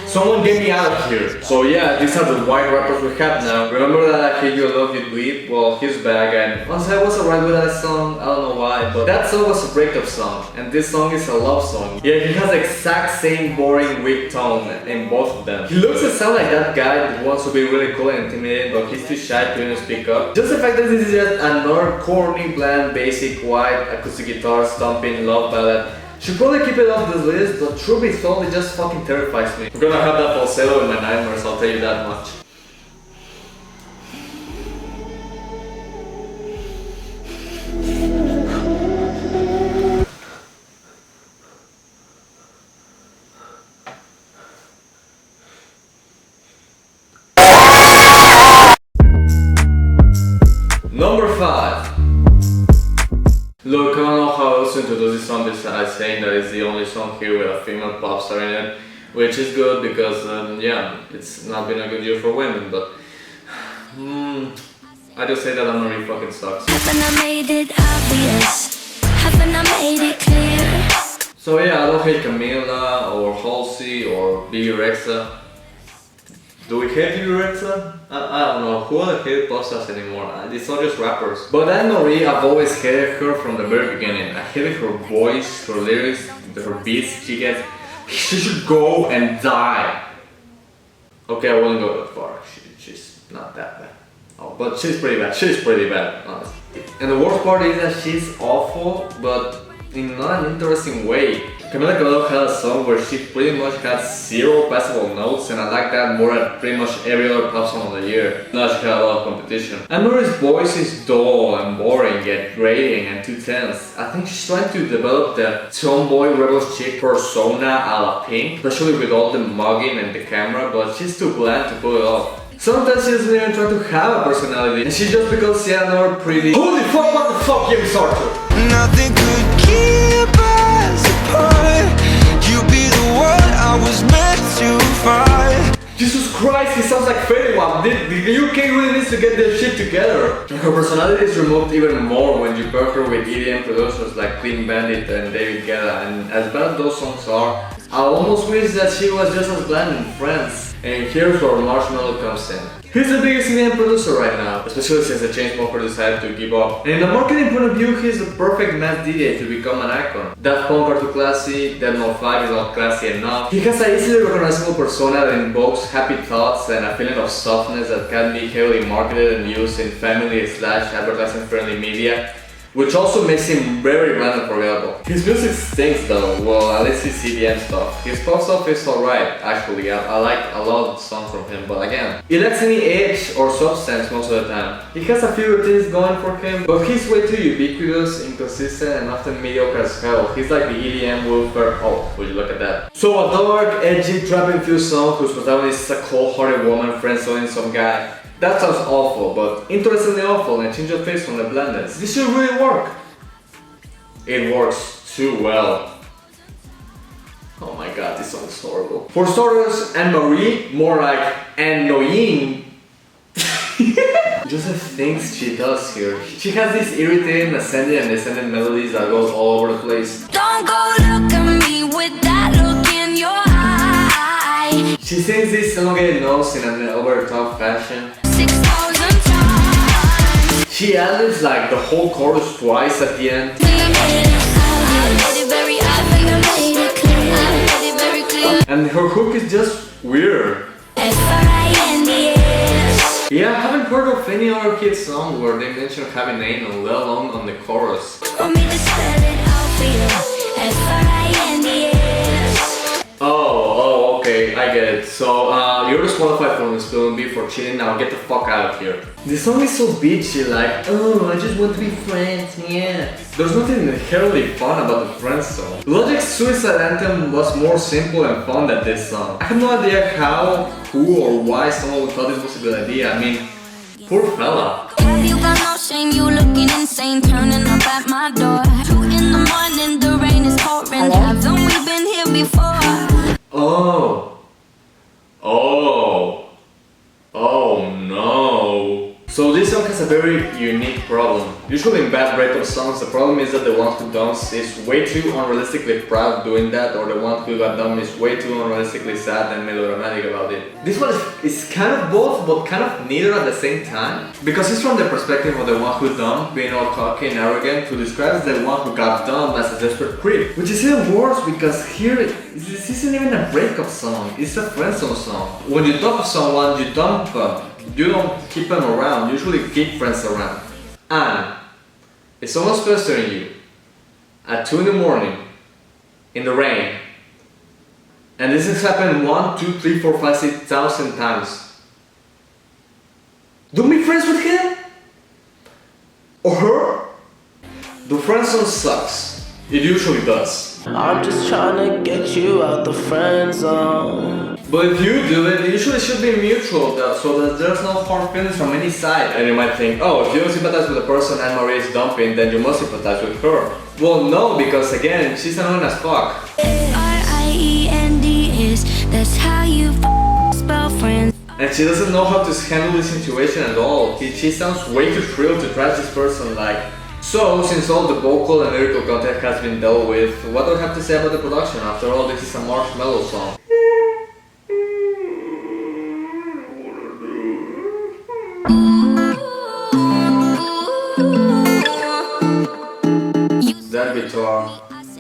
Speaker 1: Someone get me out of here. So yeah, these are the white rappers we have now. Remember that I Hate You, I Love You tweet? Well, he's back and once I was alright with that song, I don't know why, but that song was a breakup song, and this song is a love song. Yeah, he has the exact same boring, weak tone in both of them. He looks and sounds like that guy that wants to be really cool and intimidating, but he's too shy to even speak up. Just the fact that this is just another corny, bland, basic, white, acoustic guitar stomping love ballad should probably keep it off this list, but truth be told, it just fucking terrifies me. I'm gonna have that falsetto in my nightmares, I'll tell you that much. Number 5. Look, I don't know how else to introduce this song besides saying that it's the only song here with a female pop star in it, which is good because, yeah, it's not been a good year for women, but I just say that Anne-Marie fucking sucks.
Speaker 3: Haven't I made it obvious? Haven't I made it clear?
Speaker 1: So yeah, I don't hate Camila or Halsey or Bibi Rexha. Do we hate Bibi Rexha? I don't know, who are the hated pop stars anymore? It's not just rappers. But Anne-Marie, I've always hated her from the very beginning. I hated her voice, her lyrics, her beats she gets. She should go and die. Okay, I wouldn't go that far. She's not that bad. Oh, but she's pretty bad. She's pretty bad, honestly. And the worst part is that she's awful, but in not an interesting way. Camila Cabello had a song where she pretty much had 0 passable notes, and I like that more than pretty much every other pop song of the year. Now she had a lot of competition. Anne-Marie's voice is dull and boring, yet grating and too tense. I think she's trying to develop the tomboy rebel chick persona a la Pink, especially with all the mugging and the camera, but she's too bland to pull it off. Sometimes she doesn't even try to have a personality, and she just becomes another pretty. Holy fuck, what the fuck, Jim Sartre?
Speaker 2: Nothing could keep us apart. You be the one I was meant to find.
Speaker 1: Jesus Christ, he sounds like Fetty. The UK really needs to get their shit together. Her personality is removed even more when you pair her with EDM producers like Clean Bandit and David Guetta, and as bad as those songs are, I almost wish that she was just as bland in France. And here's where Marshmello comes in. He's the biggest EDM producer right now, especially since the Chainsmokers decided to give up. And in the marketing point of view, he's the perfect mass DJ to become an icon. Daft Punk are too classy, Dead Note 5 is not classy enough. He has an easily recognizable persona that invokes happy thoughts and a feeling of softness that can be heavily marketed and used in family/advertising friendly media, which also makes him very random forgettable. His music stinks though, well at least his CDM stuff. His pop stuff is alright actually, I like a lot of songs from him, but again, it lacks any edge or substance most of the time. He has a few things going for him, but he's way too ubiquitous, inconsistent, and often mediocre as hell. He's like the EDM Wolfer. Oh, would you look at that. So a dark, edgy, trap-infused song whose protagonist is a cold-hearted woman friend-zoning some guy. That sounds awful, but interestingly awful, and change of pace from the blandness. This should really work. It works too well. Oh my god, this song is horrible. For starters, Anne-Marie, more like annoying. Joseph thinks she does here. She has these irritating ascending and descending melodies that goes all over the place.
Speaker 3: Don't go look at me with that look in your eye.
Speaker 1: She sings this elongated notes in an over-the-top fashion.
Speaker 3: 6,000 times.
Speaker 1: She ad-libs like the whole chorus twice at the end. And her hook is just weird. Yeah, I haven't heard of any other kid song where they mention having anal, let alone on the chorus. Oh, okay, I get it. So, you're disqualified from this film for cheating, now get the fuck out of here. This song is so bitchy, like, oh, I just want to be friends, yeah. There's nothing inherently fun about the Friends song. Logic's Suicide Anthem was more simple and fun than this song. I have no idea how, who, or why someone thought this was a good idea. I mean, poor fella.
Speaker 3: You got no shame, you looking insane, turning up at my door. 2 in the morning, the rain is pouring. Haven't we been here before?
Speaker 1: Oh no. So this song has a very unique problem. Usually in bad breakup songs, the problem is that the one who dumps is way too unrealistically proud doing that, or the one who got dumped is way too unrealistically sad and melodramatic about it. This one is kind of both, but kind of neither at the same time. Because it's from the perspective of the one who dumped, being all cocky and arrogant, who describes the one who got dumped as a desperate creep. Which is even worse because here, this isn't even a breakup song, it's a friendzone song. When you dump someone, you dump them. You don't keep them around, you usually keep friends around. And if someone's pestering you at 2 in the morning in the rain, and this has happened 1, 2, 3, 4, 5, 6,000 times, don't be friends with him or her. The friendzone sucks. It usually does.
Speaker 10: I'm just trying to get you out the friend zone.
Speaker 1: But if you do it, it usually should be mutual though, so that there's no hard feelings from any side. And you might think, oh, if you don't sympathize with the person Anne-Marie is dumping, then you must sympathize with her. Well, no, because again, she's annoying as fuck.
Speaker 3: Friends, that's how you spell friends.
Speaker 1: And she doesn't know how to handle this situation at all. She sounds way too thrilled to trash this person like. So, since all the vocal and lyrical content has been dealt with, what do I have to say about the production? After all, this is a Marshmello song. That guitar,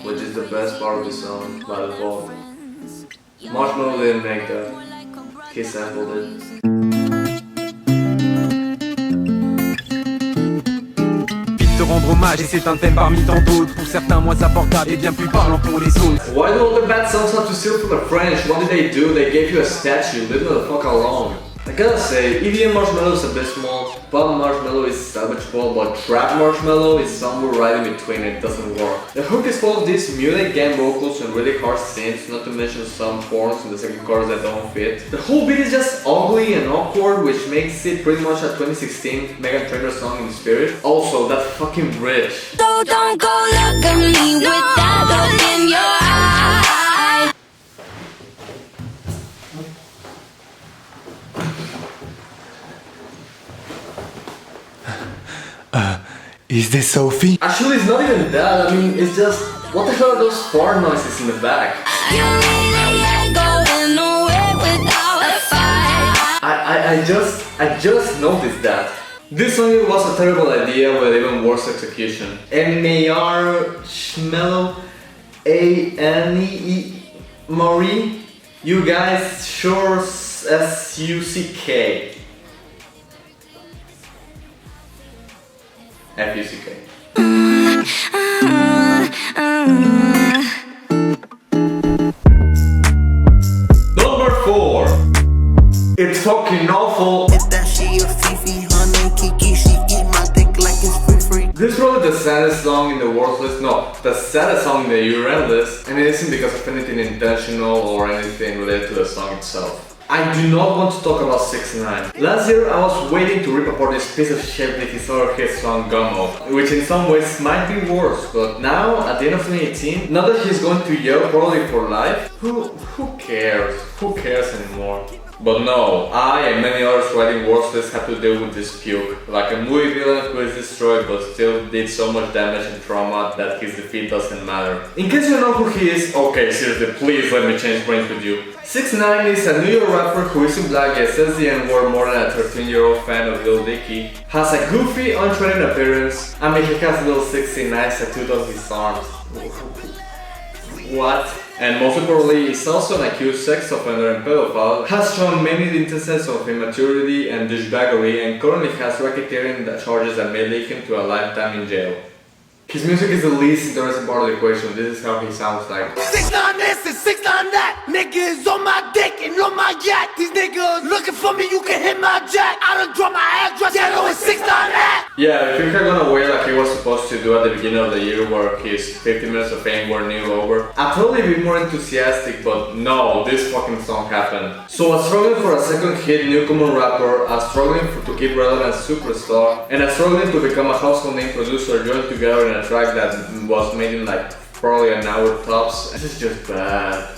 Speaker 1: which is the best part of the song, by default. Marshmello didn't make that, he sampled it.
Speaker 12: Te rendre hommage et c'est un thème parmi tant d'autres. Pour certains moins abordables et bien plus parlant pour les autres.
Speaker 1: Why do all the bad songs have to steal from the French? What did they do? They gave you a statue, leave me the fuck alone. I gotta say, EDM Marshmallow is abysmal, Pop Marshmallow is salvageable, but Trap Marshmallow is somewhere right in between, it doesn't work. The hook is full of these muted gang vocals and really harsh synths, not to mention some horns in the second chorus that don't fit. The whole beat is just ugly and awkward, which makes it pretty much a 2016 Meghan Trainor song in spirit. Also, that fucking bridge.
Speaker 3: So don't go look at me with that look in your eye.
Speaker 11: Is this Sophie?
Speaker 1: Actually, it's not even that. I mean, it's just, what the hell are those fart noises in the back?
Speaker 3: You really ain't going nowhere without a fight.
Speaker 1: I just noticed that. This song was a terrible idea with even worse execution. Marshmallow, A-N-E-E, Marie, you guys sure S-U-C-K. F-U-C-K. Number 4. It's fucking awful.
Speaker 10: If that she a Fifi, honey, Kiki, she eat my dick like it's free.
Speaker 1: This is probably the saddest song in the world list. No, the saddest song in the URL list. And it isn't because of anything intentional or anything related to the song itself. I do not want to talk about 6ix9ine. Last year I was waiting to rip apart this piece of shit with his other hit song Gummo, which in some ways might be worse, but now at the end of 2018, now that he's going to jail probably for life, who cares? Who cares anymore? But no, I and many others writing worse lists have to deal with this puke, like a movie villain who is destroyed but still did so much damage and trauma that his defeat doesn't matter. In case you know who he is, okay, seriously, please let me change brains with you. 6ix9ine is a New York rapper who isn't black yet says the N-word more than a 13-year-old fan of Lil Dicky, has a goofy, untrained appearance, I mean he has Lil 69 tattooed on his arms. What? And most importantly, is also an accused sex offender and pedophile, has shown many instances of immaturity and douchebaggery, and currently has racketeering charges that may lead him to a lifetime in jail. His music is the least interesting part of the equation. This is how he sounds like.
Speaker 10: 6ix9ine this and 6ix9ine that. Niggas on my dick and on my yacht. These niggas looking for me, you can hit my jack. I done drop my address, yeah, no, it's 6ix9ine that.
Speaker 1: Yeah, if he had gone away like he was supposed to do at the beginning of the year where his 50 minutes of fame were nearly over, I'd probably be more enthusiastic, but no, this fucking song happened. So a struggling for a second hit newcomer rapper, a struggling to keep relevant superstar, and a struggling to become a household name producer joined together in a track that was made in like probably an hour tops. This is just bad.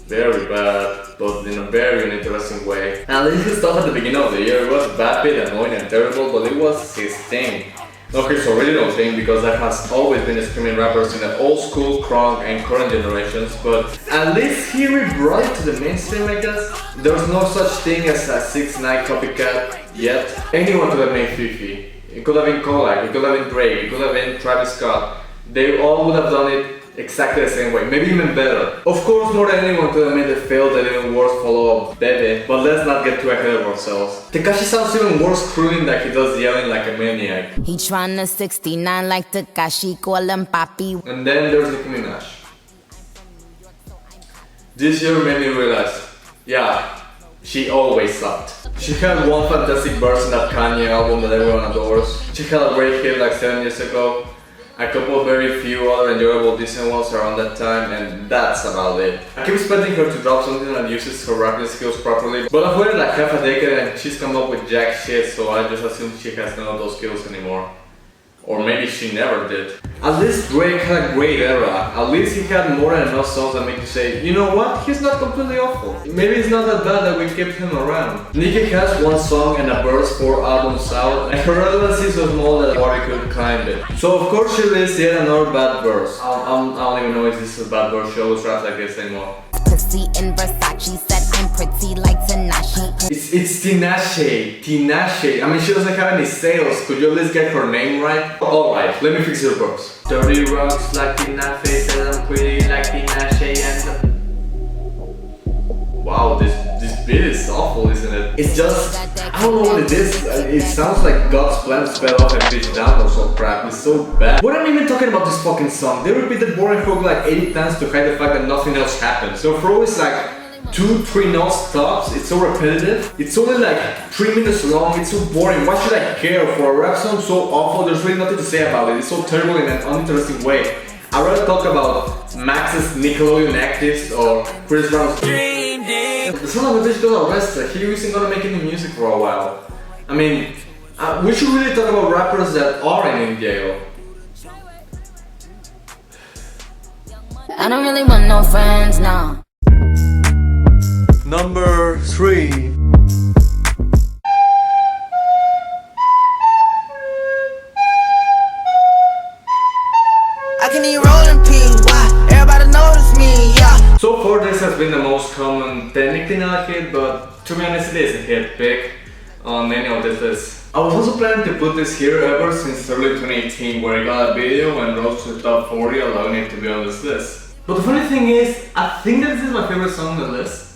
Speaker 1: Very bad, but in a very uninteresting way. At least his stuff at the beginning of the year was vapid, annoying and terrible, but it was his thing. Not his original thing, because that has always been screaming rappers in the old school, crunk and current generations, but at least he rebrought it to the mainstream, I guess. There's no such thing as a 6ix9ine copycat yet. Anyone could have made Fifi. It could have been Kodak, it could have been Drake, it could have been Travis Scott. They all would have done it exactly the same way, maybe even better. Of course, more than anyone could have made the failed and even worse follow-up Bebe, but let's not get too ahead of ourselves. Tekashi sounds even worse crooning like he does yelling like a maniac.
Speaker 3: He tryna 69 like Tekashi, call him papi.
Speaker 1: And then there's Nicki Minaj. This year made me realize, yeah, she always sucked. She had one fantastic verse in that Kanye album that everyone adores. She had a great hit like 7 years ago. A couple of very few other enjoyable decent ones around that time, and that's about it. I keep expecting her to drop something that uses her rapping skills properly, but I've waited like half a decade and she's come up with jack shit, so I just assume she has none of those skills anymore. Or maybe she never did. At least Drake had a great era. At least he had more than enough songs that make you say, you know what, he's not completely awful. Maybe it's not that bad that we kept him around. Nicki has one song and a verse, 4 albums out, and her relevancy is so small that nobody could climb it. So of course she lists yet another bad verse. I don't even know if this is a bad verse, she always raps like this anymore.
Speaker 3: Pussy in Versace said I'm pretty like Tanashi.
Speaker 1: It's Tinashe. I mean, she doesn't have any sales. Could you at least get her name right? Alright, let me fix your verse. Dirty rocks like Tinashe said I'm pretty like Tinashe and wow, this beat is awful, isn't it? It's just, I don't know what it is. It sounds like God's plan sped off and pitched down or some crap. It's so bad. What am I even talking about this fucking song? They repeat the boring hook like 80 times to hide the fact that nothing else happens. So for always like, 2-3 non-stops. It's so repetitive. It's only like 3 minutes long. It's so boring. Why should I care for a rap song so awful? There's really nothing to say about it. It's so terrible in an uninteresting way. I'd rather talk about Max's Nickelodeon actives or Chris Brown's Dream Day. The son of a bitch got arrested. He isn't gonna make any music for a while. I mean, we should really talk about rappers that aren't in jail.
Speaker 3: I don't really want no friends now.
Speaker 1: Number 3.
Speaker 10: I can eat rolling pin, why? Everybody notice me, yeah.
Speaker 1: So far this has been the most common technically not hit, but to be honest it is a hit pick on any of this list. I was also planning to put this here ever since early 2018 where I got a video and rose to the top 40 allowing it to be on this list. But the funny thing is, I think that this is my favorite song on the list.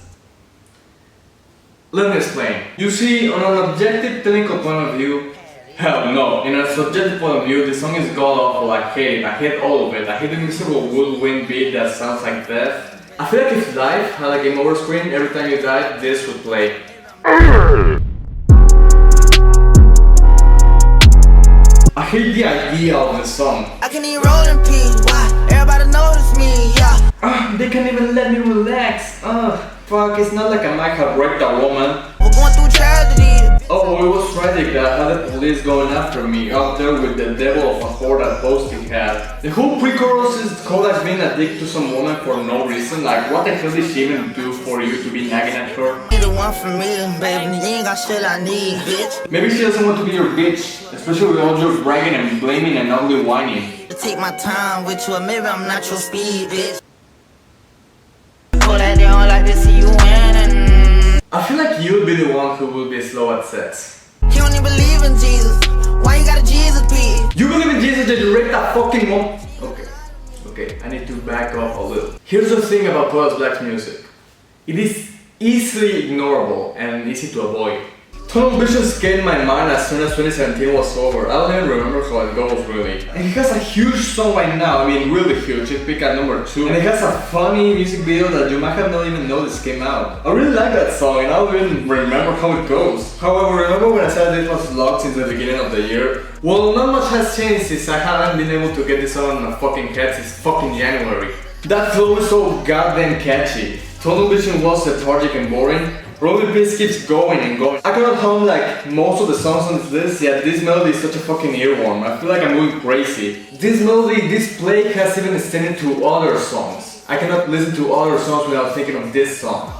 Speaker 1: Let me explain. You see, on an objective technical point of view, hell no. In a subjective point of view, this song is god awful. I hate it. I hate all of it. I hate the miserable woodwind beat that sounds like death. I feel like if life had a game over screen, every time you died, this would play. I hate the idea of this song.
Speaker 10: I can eat rolling pin, why? Everybody notice me, yeah.
Speaker 1: They can't even let me relax. Fuck, it's not like I might have raped a woman.
Speaker 10: We're going through tragedy.
Speaker 1: Oh, it was tragic that I had the police going after me out there with the devil of a whore that Posty had. The whole pre-chorus is called as being a dick to some woman for no reason. Like, what the hell did she even do for you to be nagging at her?
Speaker 10: You the one for me, baby. You ain't got shit I need, bitch.
Speaker 1: Maybe she doesn't want to be your bitch, especially with all your bragging and blaming and ugly whining.
Speaker 10: To take my time with you, or maybe I'm not your speed, bitch. Pull that down like to see you winning.
Speaker 1: I feel like you'll be the one who will be slow at sex.
Speaker 10: You don't even believe in Jesus. Why you got a Jesus piece?
Speaker 1: You believe in Jesus that you raped that fucking woman? Okay, I need to back up a little. Here's the thing about Poets Black's music. It is easily ignorable and easy to avoid. Tunnel Vision came in my mind as soon as 2017 was over. I don't even remember how it goes really. And he has a huge song right now, I mean really huge, it peaked at number 2. And it has a funny music video that you might have not even noticed came out. I really like that song and I don't even remember how it goes. However, remember when I said it was locked since the beginning of the year? Well, not much has changed since I haven't been able to get this song in my fucking head since fucking January. That flow is so goddamn catchy. Tunnel Vision was lethargic and boring. Rolling Piece keeps going and going. I cannot hum like most of the songs on this list, yet this melody is such a fucking earworm. I feel like I'm going crazy. This melody, this play has even extended to other songs. I cannot listen to other songs without thinking of this song.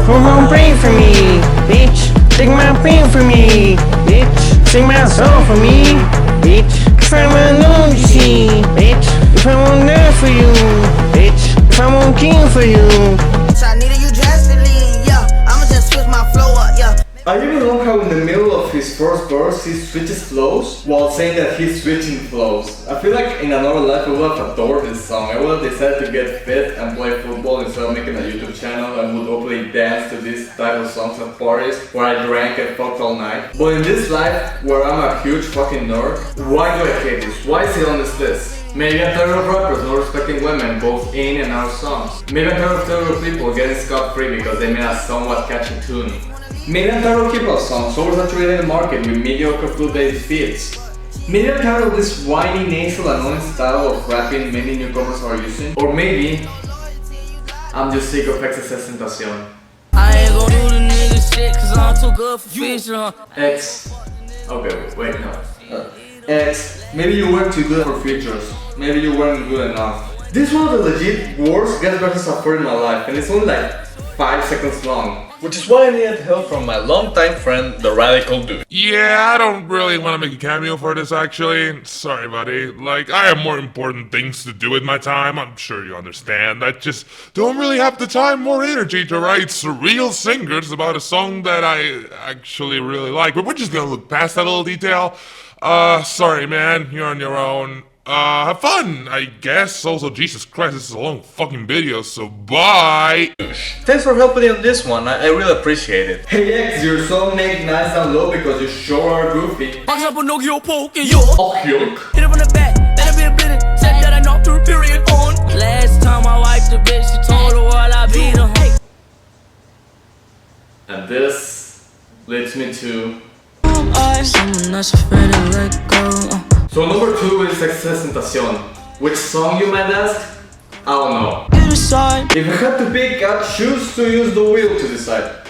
Speaker 4: Come on, pray for me, bitch. Take my pain for me, bitch. Sing my soul for me, bitch. If I'm alone, you see, bitch. If I won't die for you, bitch. If I won't kill for you.
Speaker 10: So I needed you drastically, yeah. I'ma just switch my flow up, yeah.
Speaker 1: I even love how in the middle of his first verse he switches flows while saying that he's switching flows. I feel like in another life I would have adored this song. I would have decided to get fit and play football instead of making a YouTube channel and would openly dance to this type of songs at parties where I drank and fucked all night. But in this life where I'm a huge fucking nerd, why do I hate this? Why is it on this list? Maybe I'm tired of rappers not respecting women both in and out of songs. Maybe I'm tired of terrible people getting scot-free because they made a somewhat catchy tune. Maybe I'm tired of hip-hop songs oversaturated in the market with mediocre flute-based beats. Maybe I'm tired of this whiny, nasal, annoying style of rapping many newcomers are using. Or maybe I'm just sick of XSS Tentacion.
Speaker 10: I ain't gon' do the nigga shit cause I'm too good for fish,
Speaker 1: X. Okay, wait, no. X. Maybe you weren't too good for features. Maybe you weren't good enough. This is one of the legit worst guest verses I've heard in my life, and it's only like 5 seconds long. Which is why I needed help from my longtime friend, the Radical Douche.
Speaker 13: Yeah, I don't really want to make a cameo for this actually. Sorry, buddy. Like, I have more important things to do with my time. I'm sure you understand. I just don't really have the time or energy to write surreal singers about a song that I actually really like. But we're just gonna look past that little detail. Sorry, man. You're on your own. have fun, I guess. Also, Jesus Christ, this is a long fucking video, so bye!
Speaker 1: Thanks for helping me on this one, I really appreciate it. Hey X, your song make nice and low because you sure are goofy.
Speaker 2: Hit it from the back, let it be a bit. Said that I knocked her period on. Last time I wiped the bitch, she told the world I beat her.
Speaker 1: And this leads me to...
Speaker 2: Someone that's afraid to let go.
Speaker 1: So number 2 is Excess Tentacion. Which song you might ask? I don't know. If I had to pick, I'd choose to use the wheel to decide.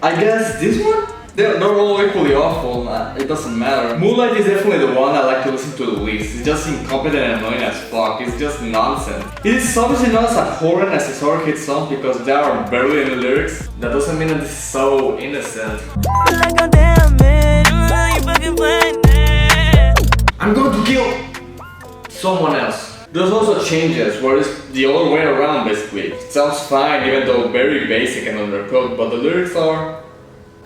Speaker 1: I guess this one? They're all equally awful, it doesn't matter. Moonlight is definitely the one I like to listen to the least. It's just incompetent and annoying as fuck, it's just nonsense. It is obviously not as abhorrent as his horror hit song because there are barely any lyrics. That doesn't mean that this is so innocent. I'm going to kill someone else. There's also changes where it's the other way around basically. It sounds fine even though very basic and undercooked, but the lyrics are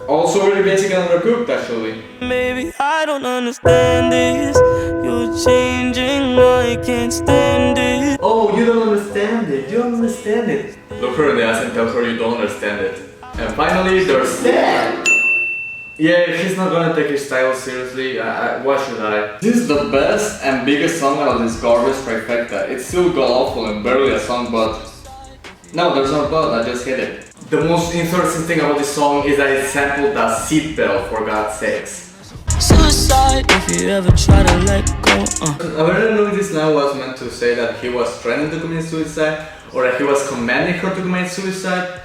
Speaker 1: also very basic and undercooked actually.
Speaker 2: Maybe I don't understand this. You're changing, I can't stand it.
Speaker 1: Oh, you don't understand it, you don't understand it. Look her in the eyes and tell her you don't understand it. And finally there's Stan. Yeah, he's not gonna take his style seriously, why should I? This is the best and biggest song out of this garbage trifecta. It's still god-awful and barely a song, but... No, there's no but, I just hit it. The most interesting thing about this song is that it sampled a seatbelt, for God's sakes.
Speaker 2: Suicide if you ever try to let go.
Speaker 1: I don't know if this now was meant to say that he was threatening to commit suicide or that he was commanding her to commit suicide.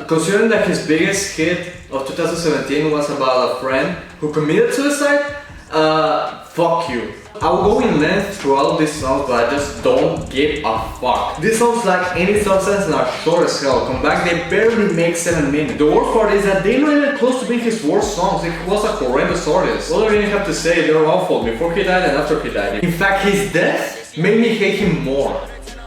Speaker 1: Considering that his biggest hit of 2017 was about a friend who committed suicide, fuck you. I will go in length through all of these songs, but I just don't give a fuck. These songs lack any substance and are short as hell. Come back, they barely make 7 minutes. The worst part is that they're not even close to being his worst songs. He was a horrendous artist. All I really have to say, they're awful before he died and after he died. In fact, his death made me hate him more.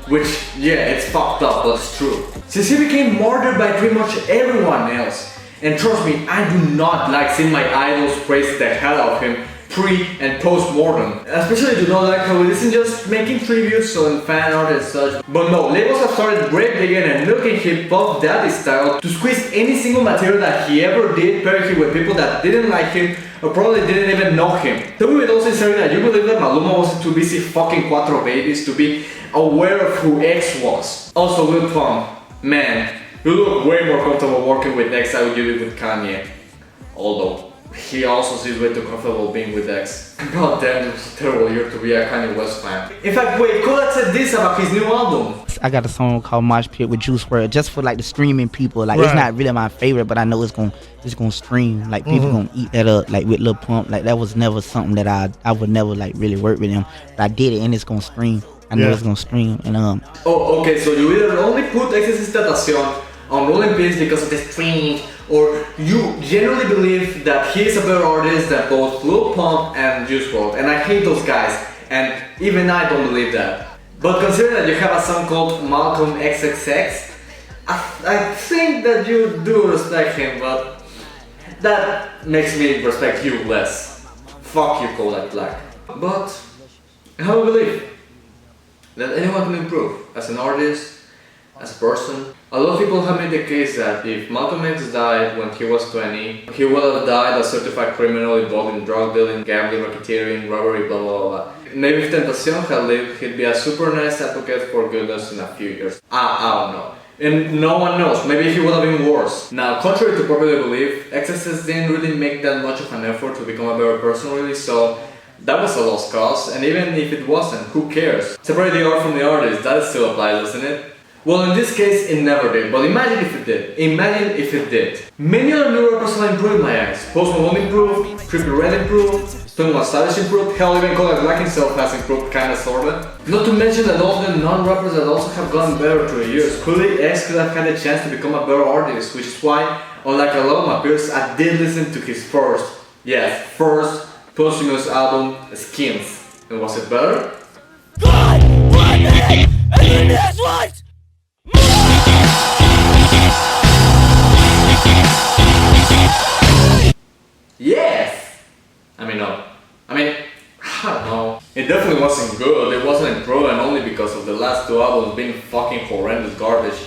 Speaker 1: Which, yeah, it's fucked up, but it's true. Since he became martyred by pretty much everyone else. And trust me, I do not like seeing my idols praise the hell out of him pre and post-mortem. Especially do not like how it isn't just making tributes on fan art and such. But no, labels have started breaking again and milking him Puff Daddy style to squeeze any single material that he ever did, pair him with people that didn't like him or probably didn't even know him. Tell me with all sincerity that you believe that Maluma wasn't too busy fucking Cuatro Babies to be aware of who X was. Also, Lil Pump, man, you look way more comfortable working with X than you did with Kanye. Although, he also seems way too comfortable being with X. God damn, it was a terrible year to be a Kanye West fan. In fact, wait, Kodak said this about his new album.
Speaker 14: I got a song called Mosh Pit with Juice WRLD just for like the streaming people. Like it's not really my favorite, but I know it's gonna stream. Like people gonna eat that up. Like with Lil Pump, like that was never something that I would never like really work with him. But I did it and it's gonna stream. I know it's gonna stream and
Speaker 1: Oh, okay, so you either only put Excess Tentacion on Rolling Pins because of the stream, or you generally believe that he is a better artist than both Lil Pump and Juice WRLD, and I hate those guys, and even I don't believe that. But considering that you have a song called Malcolm XXX, I think that you do respect him, but that makes me respect you less. Fuck you, Kodak Black. But I have a belief that anyone can improve as an artist, as a person. A lot of people have made the case that if Malcolm X died when he was 20, he would have died a certified criminal involved in drug dealing, gambling, racketeering, robbery, blah blah blah. Maybe if Tentacion had lived, he'd be a super nice advocate for goodness in a few years. I don't know. And no one knows, maybe he would have been worse. Now, contrary to popular belief, XXX didn't really make that much of an effort to become a better person really, so that was a lost cause, and even if it wasn't, who cares? Separate the art from the artist, that still applies, doesn't it? Well, in this case, it never did, but imagine if it did. Imagine if it did. Many other new rappers have improved in my eyes. Post Malone improved, Trippie Redd improved, 21 Savage improved, hell, even Kodak Black himself has improved kinda sorta. Not to mention that all the non-rappers that also have gotten better through the years. Clearly, X could have had a chance to become a better artist, which is why, unlike a lot of my peers, I did listen to his first posthumous album, Skins. And was it better?
Speaker 2: God, one minute, and then this one!
Speaker 1: Yes! I don't know.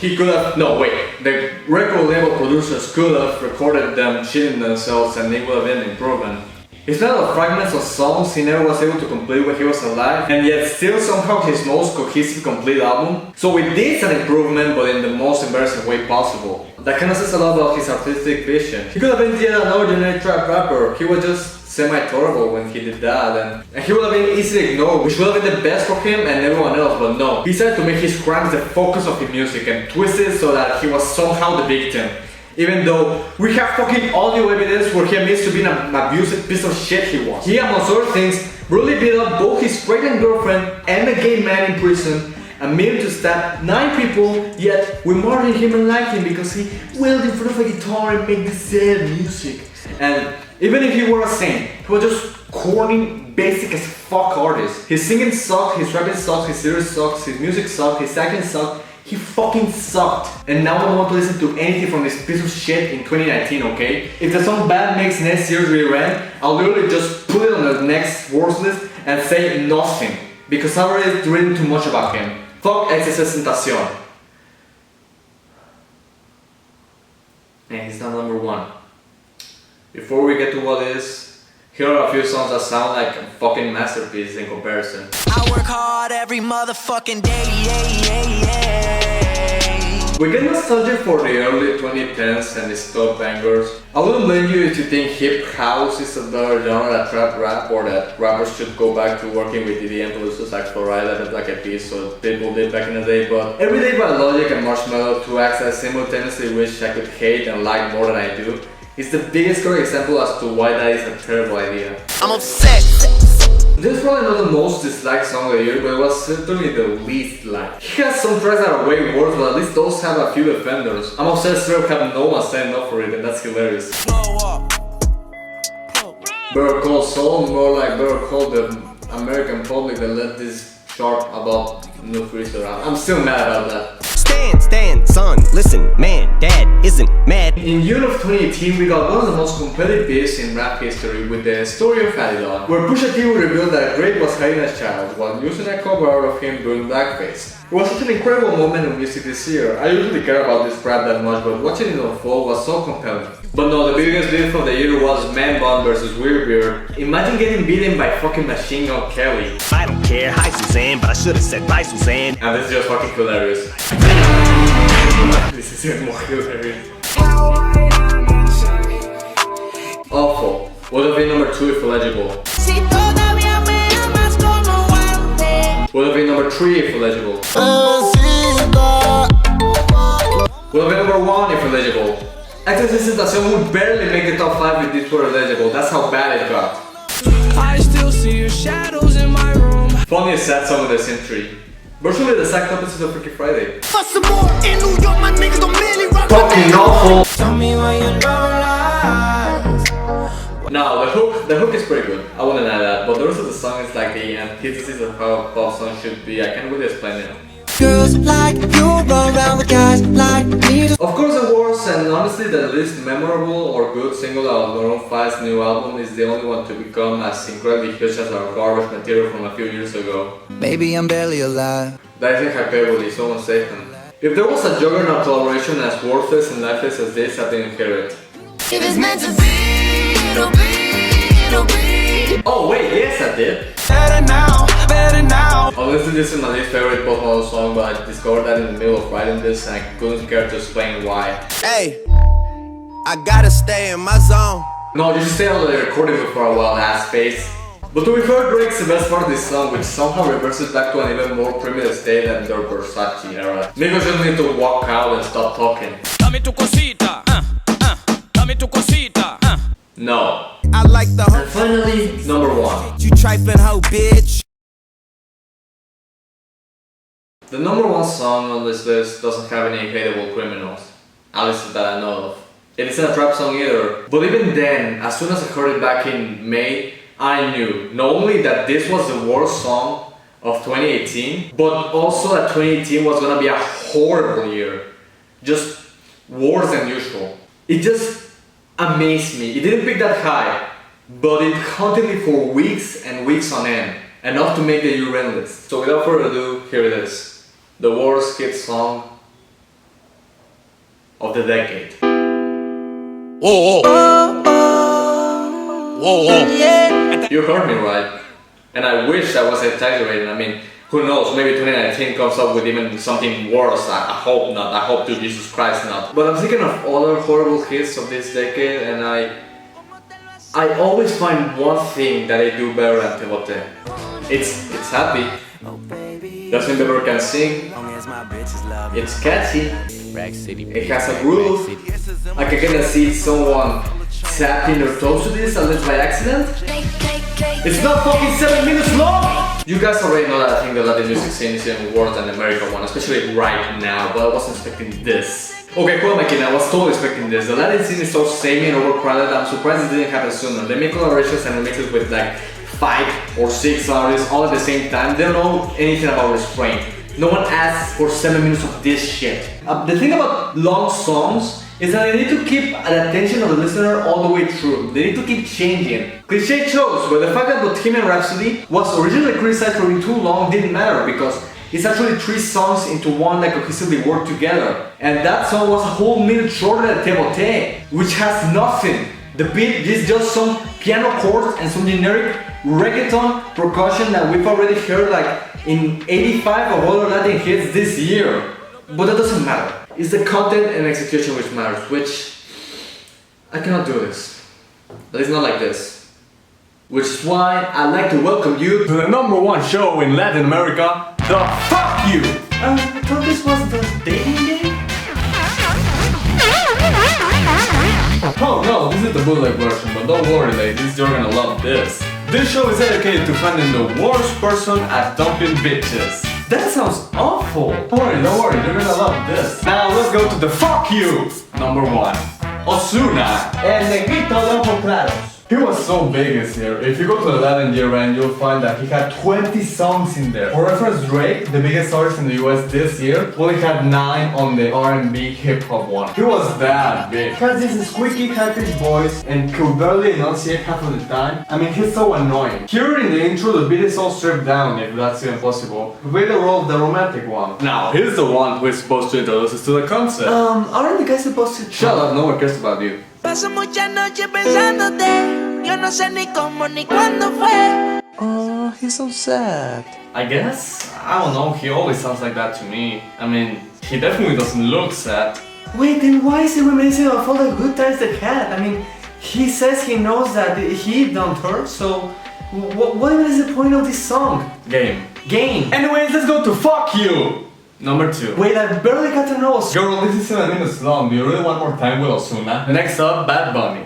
Speaker 1: he could have, no wait, the record label producers could have recorded them shitting themselves and it would have been an improvement. Instead of fragments of songs, he never was able to complete when he was alive, and yet still somehow his most cohesive complete album. So with this an improvement, but in the most embarrassing way possible. That kinda says a lot about his artistic vision. He could have been yet another generic trap rapper, he was just semi-tolerable when he did that, and he would have been easily ignored, which would have been the best for him and everyone else, but no. He decided to make his crimes the focus of his music and twist it so that he was somehow the victim. Even though we have fucking audio evidence where he admits to being an abusive piece of shit he was. He, amongst other things, brutally beat up both his pregnant girlfriend and a gay man in prison, and made him to stab 9 people, yet we murdered him and liked him because he wailed in front of a guitar and made this sad music. And even if he were a saint, he was just corny, basic as fuck artist. His singing sucked, his rapping sucked, his lyrics sucked, his music sucked, his acting sucked. He fucking sucked. And now I don't want to listen to anything from this piece of shit in 2019, okay? If the song Bad makes next year's re-rant, I'll literally just put it on the next words list and say nothing. Because I've already written too much about him. Fuck XXXTentacion. And he's not number 1. Before we get to what is, here are a few songs that sound like a fucking masterpiece in comparison.
Speaker 2: I work hard every motherfucking day,
Speaker 1: We get nostalgic for the early 2010s and its top bangers. I wouldn't blame you if you think hip house is a better genre than trap rap, or that rappers should go back to working with EDM producers like Florida and Black Eyed Peas, so people did back in the day, but Everyday by Logic and Marshmello, 2 acts I simultaneously wish I could hate and like more than I do. It's the biggest correct example as to why that is a terrible idea.
Speaker 2: I'm upset.
Speaker 1: This is probably not the most disliked song of the year, but it was certainly the least liked. He has some tracks that are way worse, but at least those have a few defenders. I'm obsessed with have no one standing up for it, and that's hilarious. Better Call Saul, more like Better Call the American public that let this chart about New Freezer out. I'm still mad about that.
Speaker 2: Stand, son, listen, man, dad isn't mad.
Speaker 1: In June of 2018, we got one of the most competitive beats in rap history with the story of Adidon, where Pusha T revealed that Drake was hiding a child while using a cover art of him doing blackface. It was such an incredible moment in music this year. I usually care about this rap that much, but watching it unfold was so compelling. But no, the biggest beef of the year was Man Bun vs Weirbeard. Imagine getting beaten by fucking Machine Gun Kelly.
Speaker 2: I don't care, hi Suzanne, but I should have said bye Suzanne.
Speaker 1: And this is just fucking hilarious. This is even more hilarious. Awful. Would have been number 2 if eligible. Would have been number 3 if eligible. Would have been number 1 if eligible. XXXTentacion would barely make the top 5 if this were eligible. That's how bad it got.
Speaker 2: I still see your shadows in my room.
Speaker 1: Funniest sad song of the century. Virtually the exact opposite of Freaky Friday.
Speaker 10: Some more in New York, my niggas don't really rock.
Speaker 1: Fucking awful.
Speaker 2: Tell me why you don't lie.
Speaker 1: Now the hook is pretty good. I wouldn't add that, but the rest of the song is like the antithesis of how a pop song should be. I can't really explain it.
Speaker 2: Girls like you run around with guys like me.
Speaker 1: Of course, the worst and honestly the least memorable or good single out of Maroon 5's new album is the only one to become as incredibly huge as our garbage material from a few years ago.
Speaker 7: Baby, I'm barely alive.
Speaker 1: That isn't hyperbole, someone saved him. If there was a juggernaut collaboration as worthless and lifeless as this, I didn't hear it.
Speaker 2: If it's meant to be, it'll be, it'll be.
Speaker 1: Oh wait, yes I did.
Speaker 2: Better now, better now.
Speaker 1: Honestly, this is my least favorite Post Malone song, but I discovered that in the middle of writing this and I couldn't care to explain why.
Speaker 2: Hey, I gotta stay in my zone.
Speaker 1: No, you should stay on the recording for a while, ass face. But to be fair, Drake's the best part of this song, which somehow reverses back to an even more primitive state than their Versace era. Niggas just need to walk out and stop talking.
Speaker 2: Dame tu cosita, dame tu cosita,
Speaker 1: No.
Speaker 2: I like the
Speaker 1: And finally, number 1.
Speaker 2: You trifling hoe, bitch.
Speaker 1: The number 1 song on this list doesn't have any hateable criminals, at least that I know of. It isn't a trap song either, but even then, as soon as I heard it back in May, I knew not only that this was the worst song of 2018, but also that 2018 was gonna be a horrible year. Just worse than usual. It just amazed me. It didn't pick that high, but it haunted me for weeks and weeks on end, enough to make the year-end list. So without further ado, here it is. The worst hit song of the decade.
Speaker 10: Whoa, whoa. Whoa, whoa.
Speaker 1: You heard me right. And I wish I was exaggerating. I mean, who knows, maybe 2019 comes up with even something worse. I hope not. I hope to Jesus Christ not. But I'm thinking of other horrible hits of this decade, and I always find one thing that I do better than Te Boté. It's happy. Justin Bieber can sing. It's catchy. It has a groove. I can kind of see someone tapping their toes to this, unless by accident. It's not fucking 7 minutes long! You guys already know that I think the Latin music scene is even worse than the American one, especially right now, but I wasn't expecting this. Okay, who am I kidding? I was totally expecting this. The Latin scene is so samey and overcrowded, I'm surprised it didn't happen sooner. They make collaborations and remixes with like 5 or 6 artists all at the same time. They don't know anything about restraint. No one asks for 7 minutes of this shit. The thing about long songs is that they need to keep the attention of the listener all the way through. They need to keep changing. Cliché chose, but the fact that Bohemian Rhapsody was originally criticized for being too long didn't matter because it's actually 3 songs into one that cohesively work together. And that song was a whole minute shorter than Te Boté, which has nothing. The beat is just some piano chords and some generic reggaeton percussion that we've already heard like in 85 of other Latin hits this year. But that doesn't matter. It's the content and execution which matters, which I cannot do this. At least not like this. Which is why I'd like to welcome you to the #1 show in Latin America, the Fuck You! I thought this was the dating game? Oh no, this is the bootleg version, but don't worry ladies, you're gonna love this. This show is dedicated to finding the worst person at dumping bitches. That sounds awful. Don't worry, you're gonna love this. Now let's go to the Fuck You! #1. Ozuna. El negrito de ojos claros. He was so big this year. If you go to the Latin year end, you'll find that he had 20 songs in there. For reference, Drake, the biggest artist in the US this year, only had 9 on the R&B hip-hop one. He was that big. He has this squeaky, high-pitched voice and could barely enunciate half of the time. I mean, he's so annoying. Here in the intro, the beat is all stripped down, if that's even possible. We play the role of the romantic one. Now, he's the one who is supposed to introduce us to the concept. Aren't the guys supposed to shut up? No one cares about you.
Speaker 2: Paso muchas noches pensándote, yo no sé ni cómo ni cuándo fue.
Speaker 1: Oh, he's so sad. I guess? I don't know, he always sounds like that to me. I mean, he definitely doesn't look sad. Wait, then why is he reminiscing of all the good times they had? I mean, he says he knows that he dumped her, so what is the point of this song? Game. Anyways, let's go to Fuck You! #2. Wait, I barely got to know. Girl, this is 7 minutes long. Do you really want more time with Ozuna? Next up, Bad Bunny.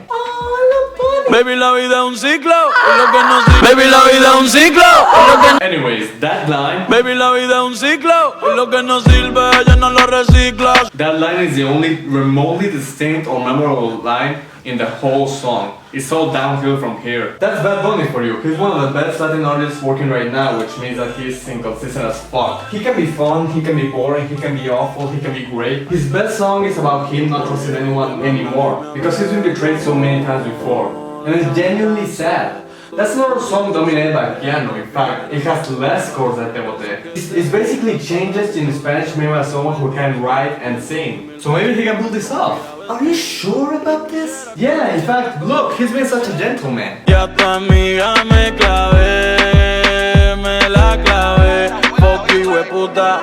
Speaker 10: Baby, la vida es un ciclo. Lo que no sirve. Baby, la vida es un ciclo.
Speaker 1: Anyways, that line.
Speaker 10: Baby, la vida es un ciclo. Lo que no sirve, ya no lo reciclas.
Speaker 1: That line is the only remotely distinct or memorable line in the whole song. It's all downhill from here. That's Bad Bunny for you. He's one of the best Latin artists working right now, which means that he's inconsistent as fuck. He can be fun, he can be boring, he can be awful, he can be great. His best song is about him not trusting anyone anymore, because he's been betrayed so many times before. And it's genuinely sad. That's another song dominated by piano. In fact, it has less chords than Te Boté. It's basically changes in Spanish made by someone who can write and sing. So maybe he can pull this off. Are you sure about this? Yeah, in fact, look, he's been such a gentleman.
Speaker 10: Ya tu amiga me clavé, me la clavé. Fuck you, hueputa.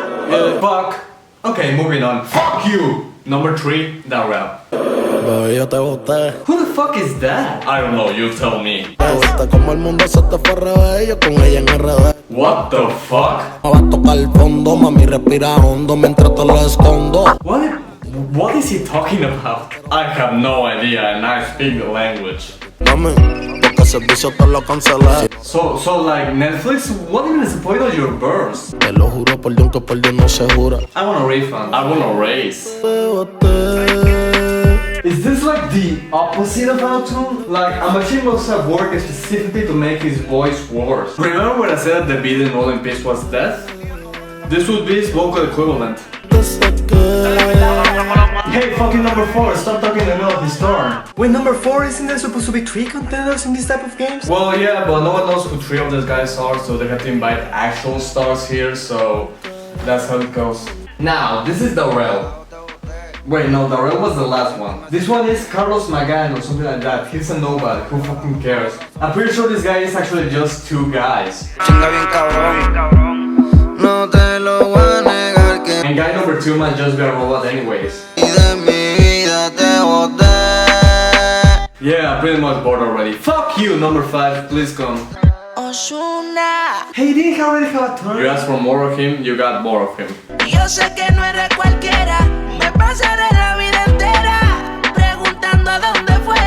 Speaker 1: Fuck. Okay, moving on. Fuck you! #3, Darrell.
Speaker 10: Baby, yo te boté.
Speaker 1: Who the fuck is that? I don't know, you tell me.
Speaker 10: Como el mundo se te fue al revés, yo con ella en RD.
Speaker 1: What the fuck?
Speaker 10: Me va a tocar el fondo, mami respira hondo mientras te lo escondo.
Speaker 1: What is he talking about? I have no idea and I speak the language.
Speaker 10: Mami, porque servicio te lo cancelé.
Speaker 1: So like Netflix, what even is the point of your burst?
Speaker 10: Te lo juro por Dios que por Dios no se jura.
Speaker 1: I want a refund. I want a raise. Is this like the opposite of auto-tune? Like a machine must have worked specifically to make his voice worse. Remember when I said that the beat in Rolling Peace was death? This would be his vocal equivalent. Hey, fucking #4, stop talking in the middle of the storm.
Speaker 5: Wait, #4, isn't there supposed to be 3 contenders in this type of games?
Speaker 1: Well, yeah, but no one knows who 3 of these guys are, so they have to invite actual stars here, so that's how it goes. Now, this is Darrell. Wait, no, Darrell was the last one. This one is Carlos Magan or something like that. He's a nobody. Who fucking cares? I'm pretty sure this guy is actually just two guys. And guy number 2 might just be a robot anyways. Yeah, I'm pretty much bored already. Fuck you, number 5, please come.
Speaker 2: Hey, didn't he already have a turn?
Speaker 1: You asked for more of him, you got more of him.
Speaker 2: Yo sé que no eres cualquiera, me pasaré la vida entera preguntando dónde fue.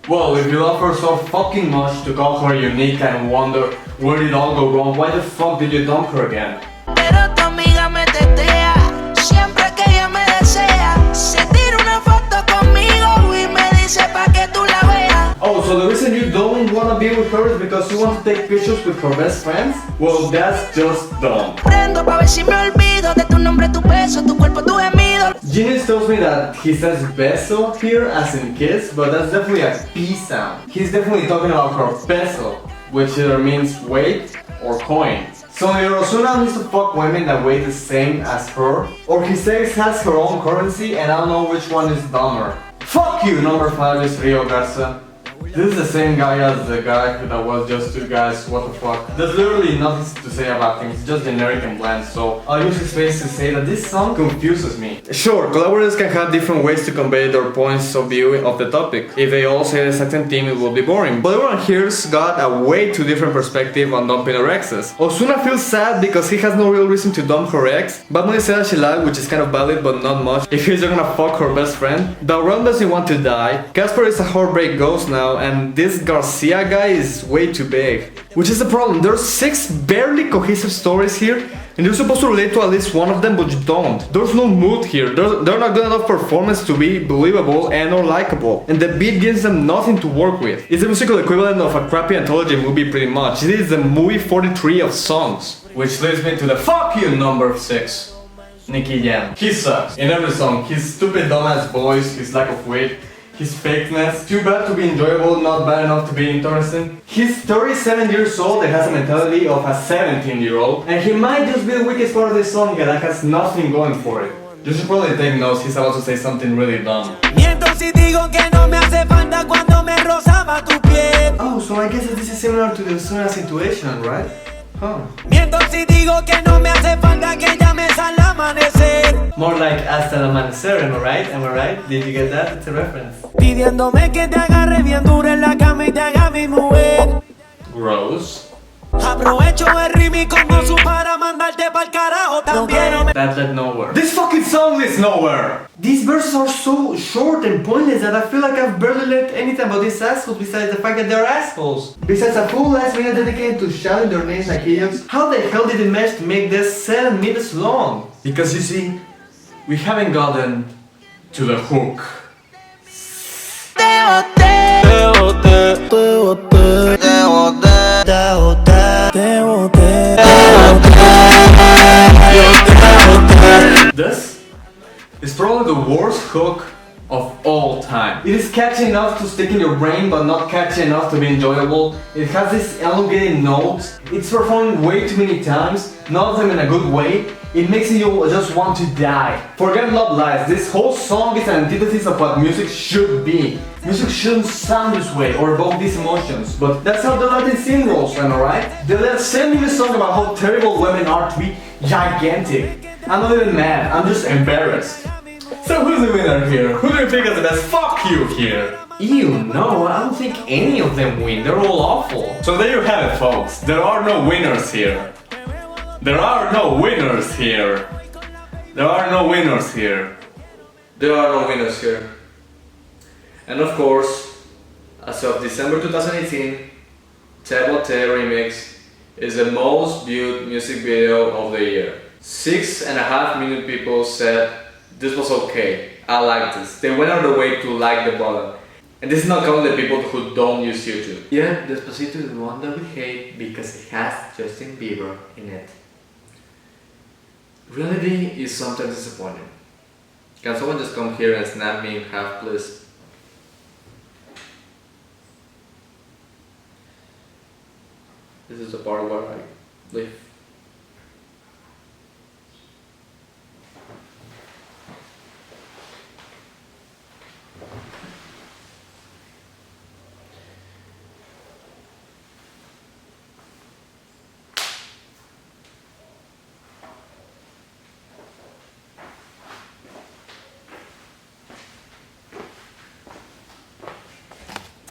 Speaker 1: Well, if you love her so fucking much to call her unique and wonder where did it all go wrong, why the fuck did you dump her again?
Speaker 2: Pero tu amiga me tetea, siempre que ella me desea, se tira una foto conmigo y me dice pa' que tú la veas.
Speaker 1: Oh, so the reason you don't wanna be with her is because you want to take pictures with her best friends? Well, that's just dumb.
Speaker 2: Prendo pa' ver si me olvido de tu nombre, tu peso, tu cuerpo, tu gemido.
Speaker 1: Genius tells me that he says beso here as in kiss, but that's definitely a P sound. He's definitely talking about her peso, which either means weight or coin. So either Ozuna needs to fuck women that weigh the same as her, or he says has her own currency and I don't know which one is dumber. Fuck you, number 5 is Rio Garza. This is the same guy as the guy that was just two guys, what the fuck. There's literally nothing to say about him, it's just generic and bland, so I'll use his face to say that this song confuses me. Sure, collaborators can have different ways to convey their points of view of the topic. If they all say the same theme, it will be boring. But everyone here's got a way too different perspective on dumping her exes. Ozuna feels sad because he has no real reason to dump her ex. Batman said that she lied, which is kind of valid but not much if he's gonna fuck her best friend. Darrell doesn't want to die. Casper is a heartbreak ghost now, and this Garcia guy is way too big. Which is the problem, there's 6 barely cohesive stories here, and you're supposed to relate to at least one of them, but you don't. There's no mood here, they're not good enough performance to be believable and or likable. And the beat gives them nothing to work with. It's the musical equivalent of a crappy anthology movie pretty much. It is the movie 43 of songs. Which leads me to the fuck you number 6. Nicky Jam. He sucks. In every song, his stupid dumbass voice, his lack of weight, his fakeness, too bad to be enjoyable, not bad enough to be interesting. He's 37 years old and has a mentality of a 17-year-old, and he might just be the weakest part of this song that has nothing going for it. You should probably take notes, he's about to say something really dumb. Oh, so I guess this is similar to the Ozuna situation, right?
Speaker 10: Miento si digo que no me hace falta que llames al amanecer.
Speaker 1: More like hasta el amanecer, am I right? Am I right? Did you get that? It's a reference.
Speaker 10: Pidiéndome que te agarre bien duro en la cama y te haga mi mujer.
Speaker 1: Gross.
Speaker 10: Aprovecho el ritmo como su para mandarte pa'l carajo también.
Speaker 1: That led nowhere. This fucking song is nowhere! These verses are so short and pointless that I feel like I've barely learned anything about these assholes besides the fact that they're assholes. Besides a full last minute dedicated to shouting their names like idiots, how the hell did it manage to make this 7 minutes long? Because you see, we haven't gotten to the hook. This is probably the worst hook of all time. It is catchy enough to stick in your brain, but not catchy enough to be enjoyable. It has these elongated notes. It's performed way too many times, none of them in a good way. It makes you just want to die. Forget Love Lies, this whole song is an antithesis of what music should be. Music shouldn't sound this way or evoke these emotions, but that's how the Latin scene rolls, am I right? They let send me a song about how terrible women are to be gigantic. I'm not even mad, I'm just embarrassed. So who's the winner here? Who do you think is the best? Fuck you here! Ew, no, I don't think any of them win, they're all awful. So there you have it, folks, there are no winners here. There are no winners here. There are no winners here. There are no winners here. And of course, as of December 2018, Tebote Remix is the most viewed music video of the year. 6.5 million people said this was okay, I like this. They went out of the way to like the button. And this is not counting the people who don't use YouTube. Yeah, Despacito is the one that we hate because it has Justin Bieber in it. Reality is sometimes disappointing. Can someone just come here and snap me in half, please? This is the part where I leave.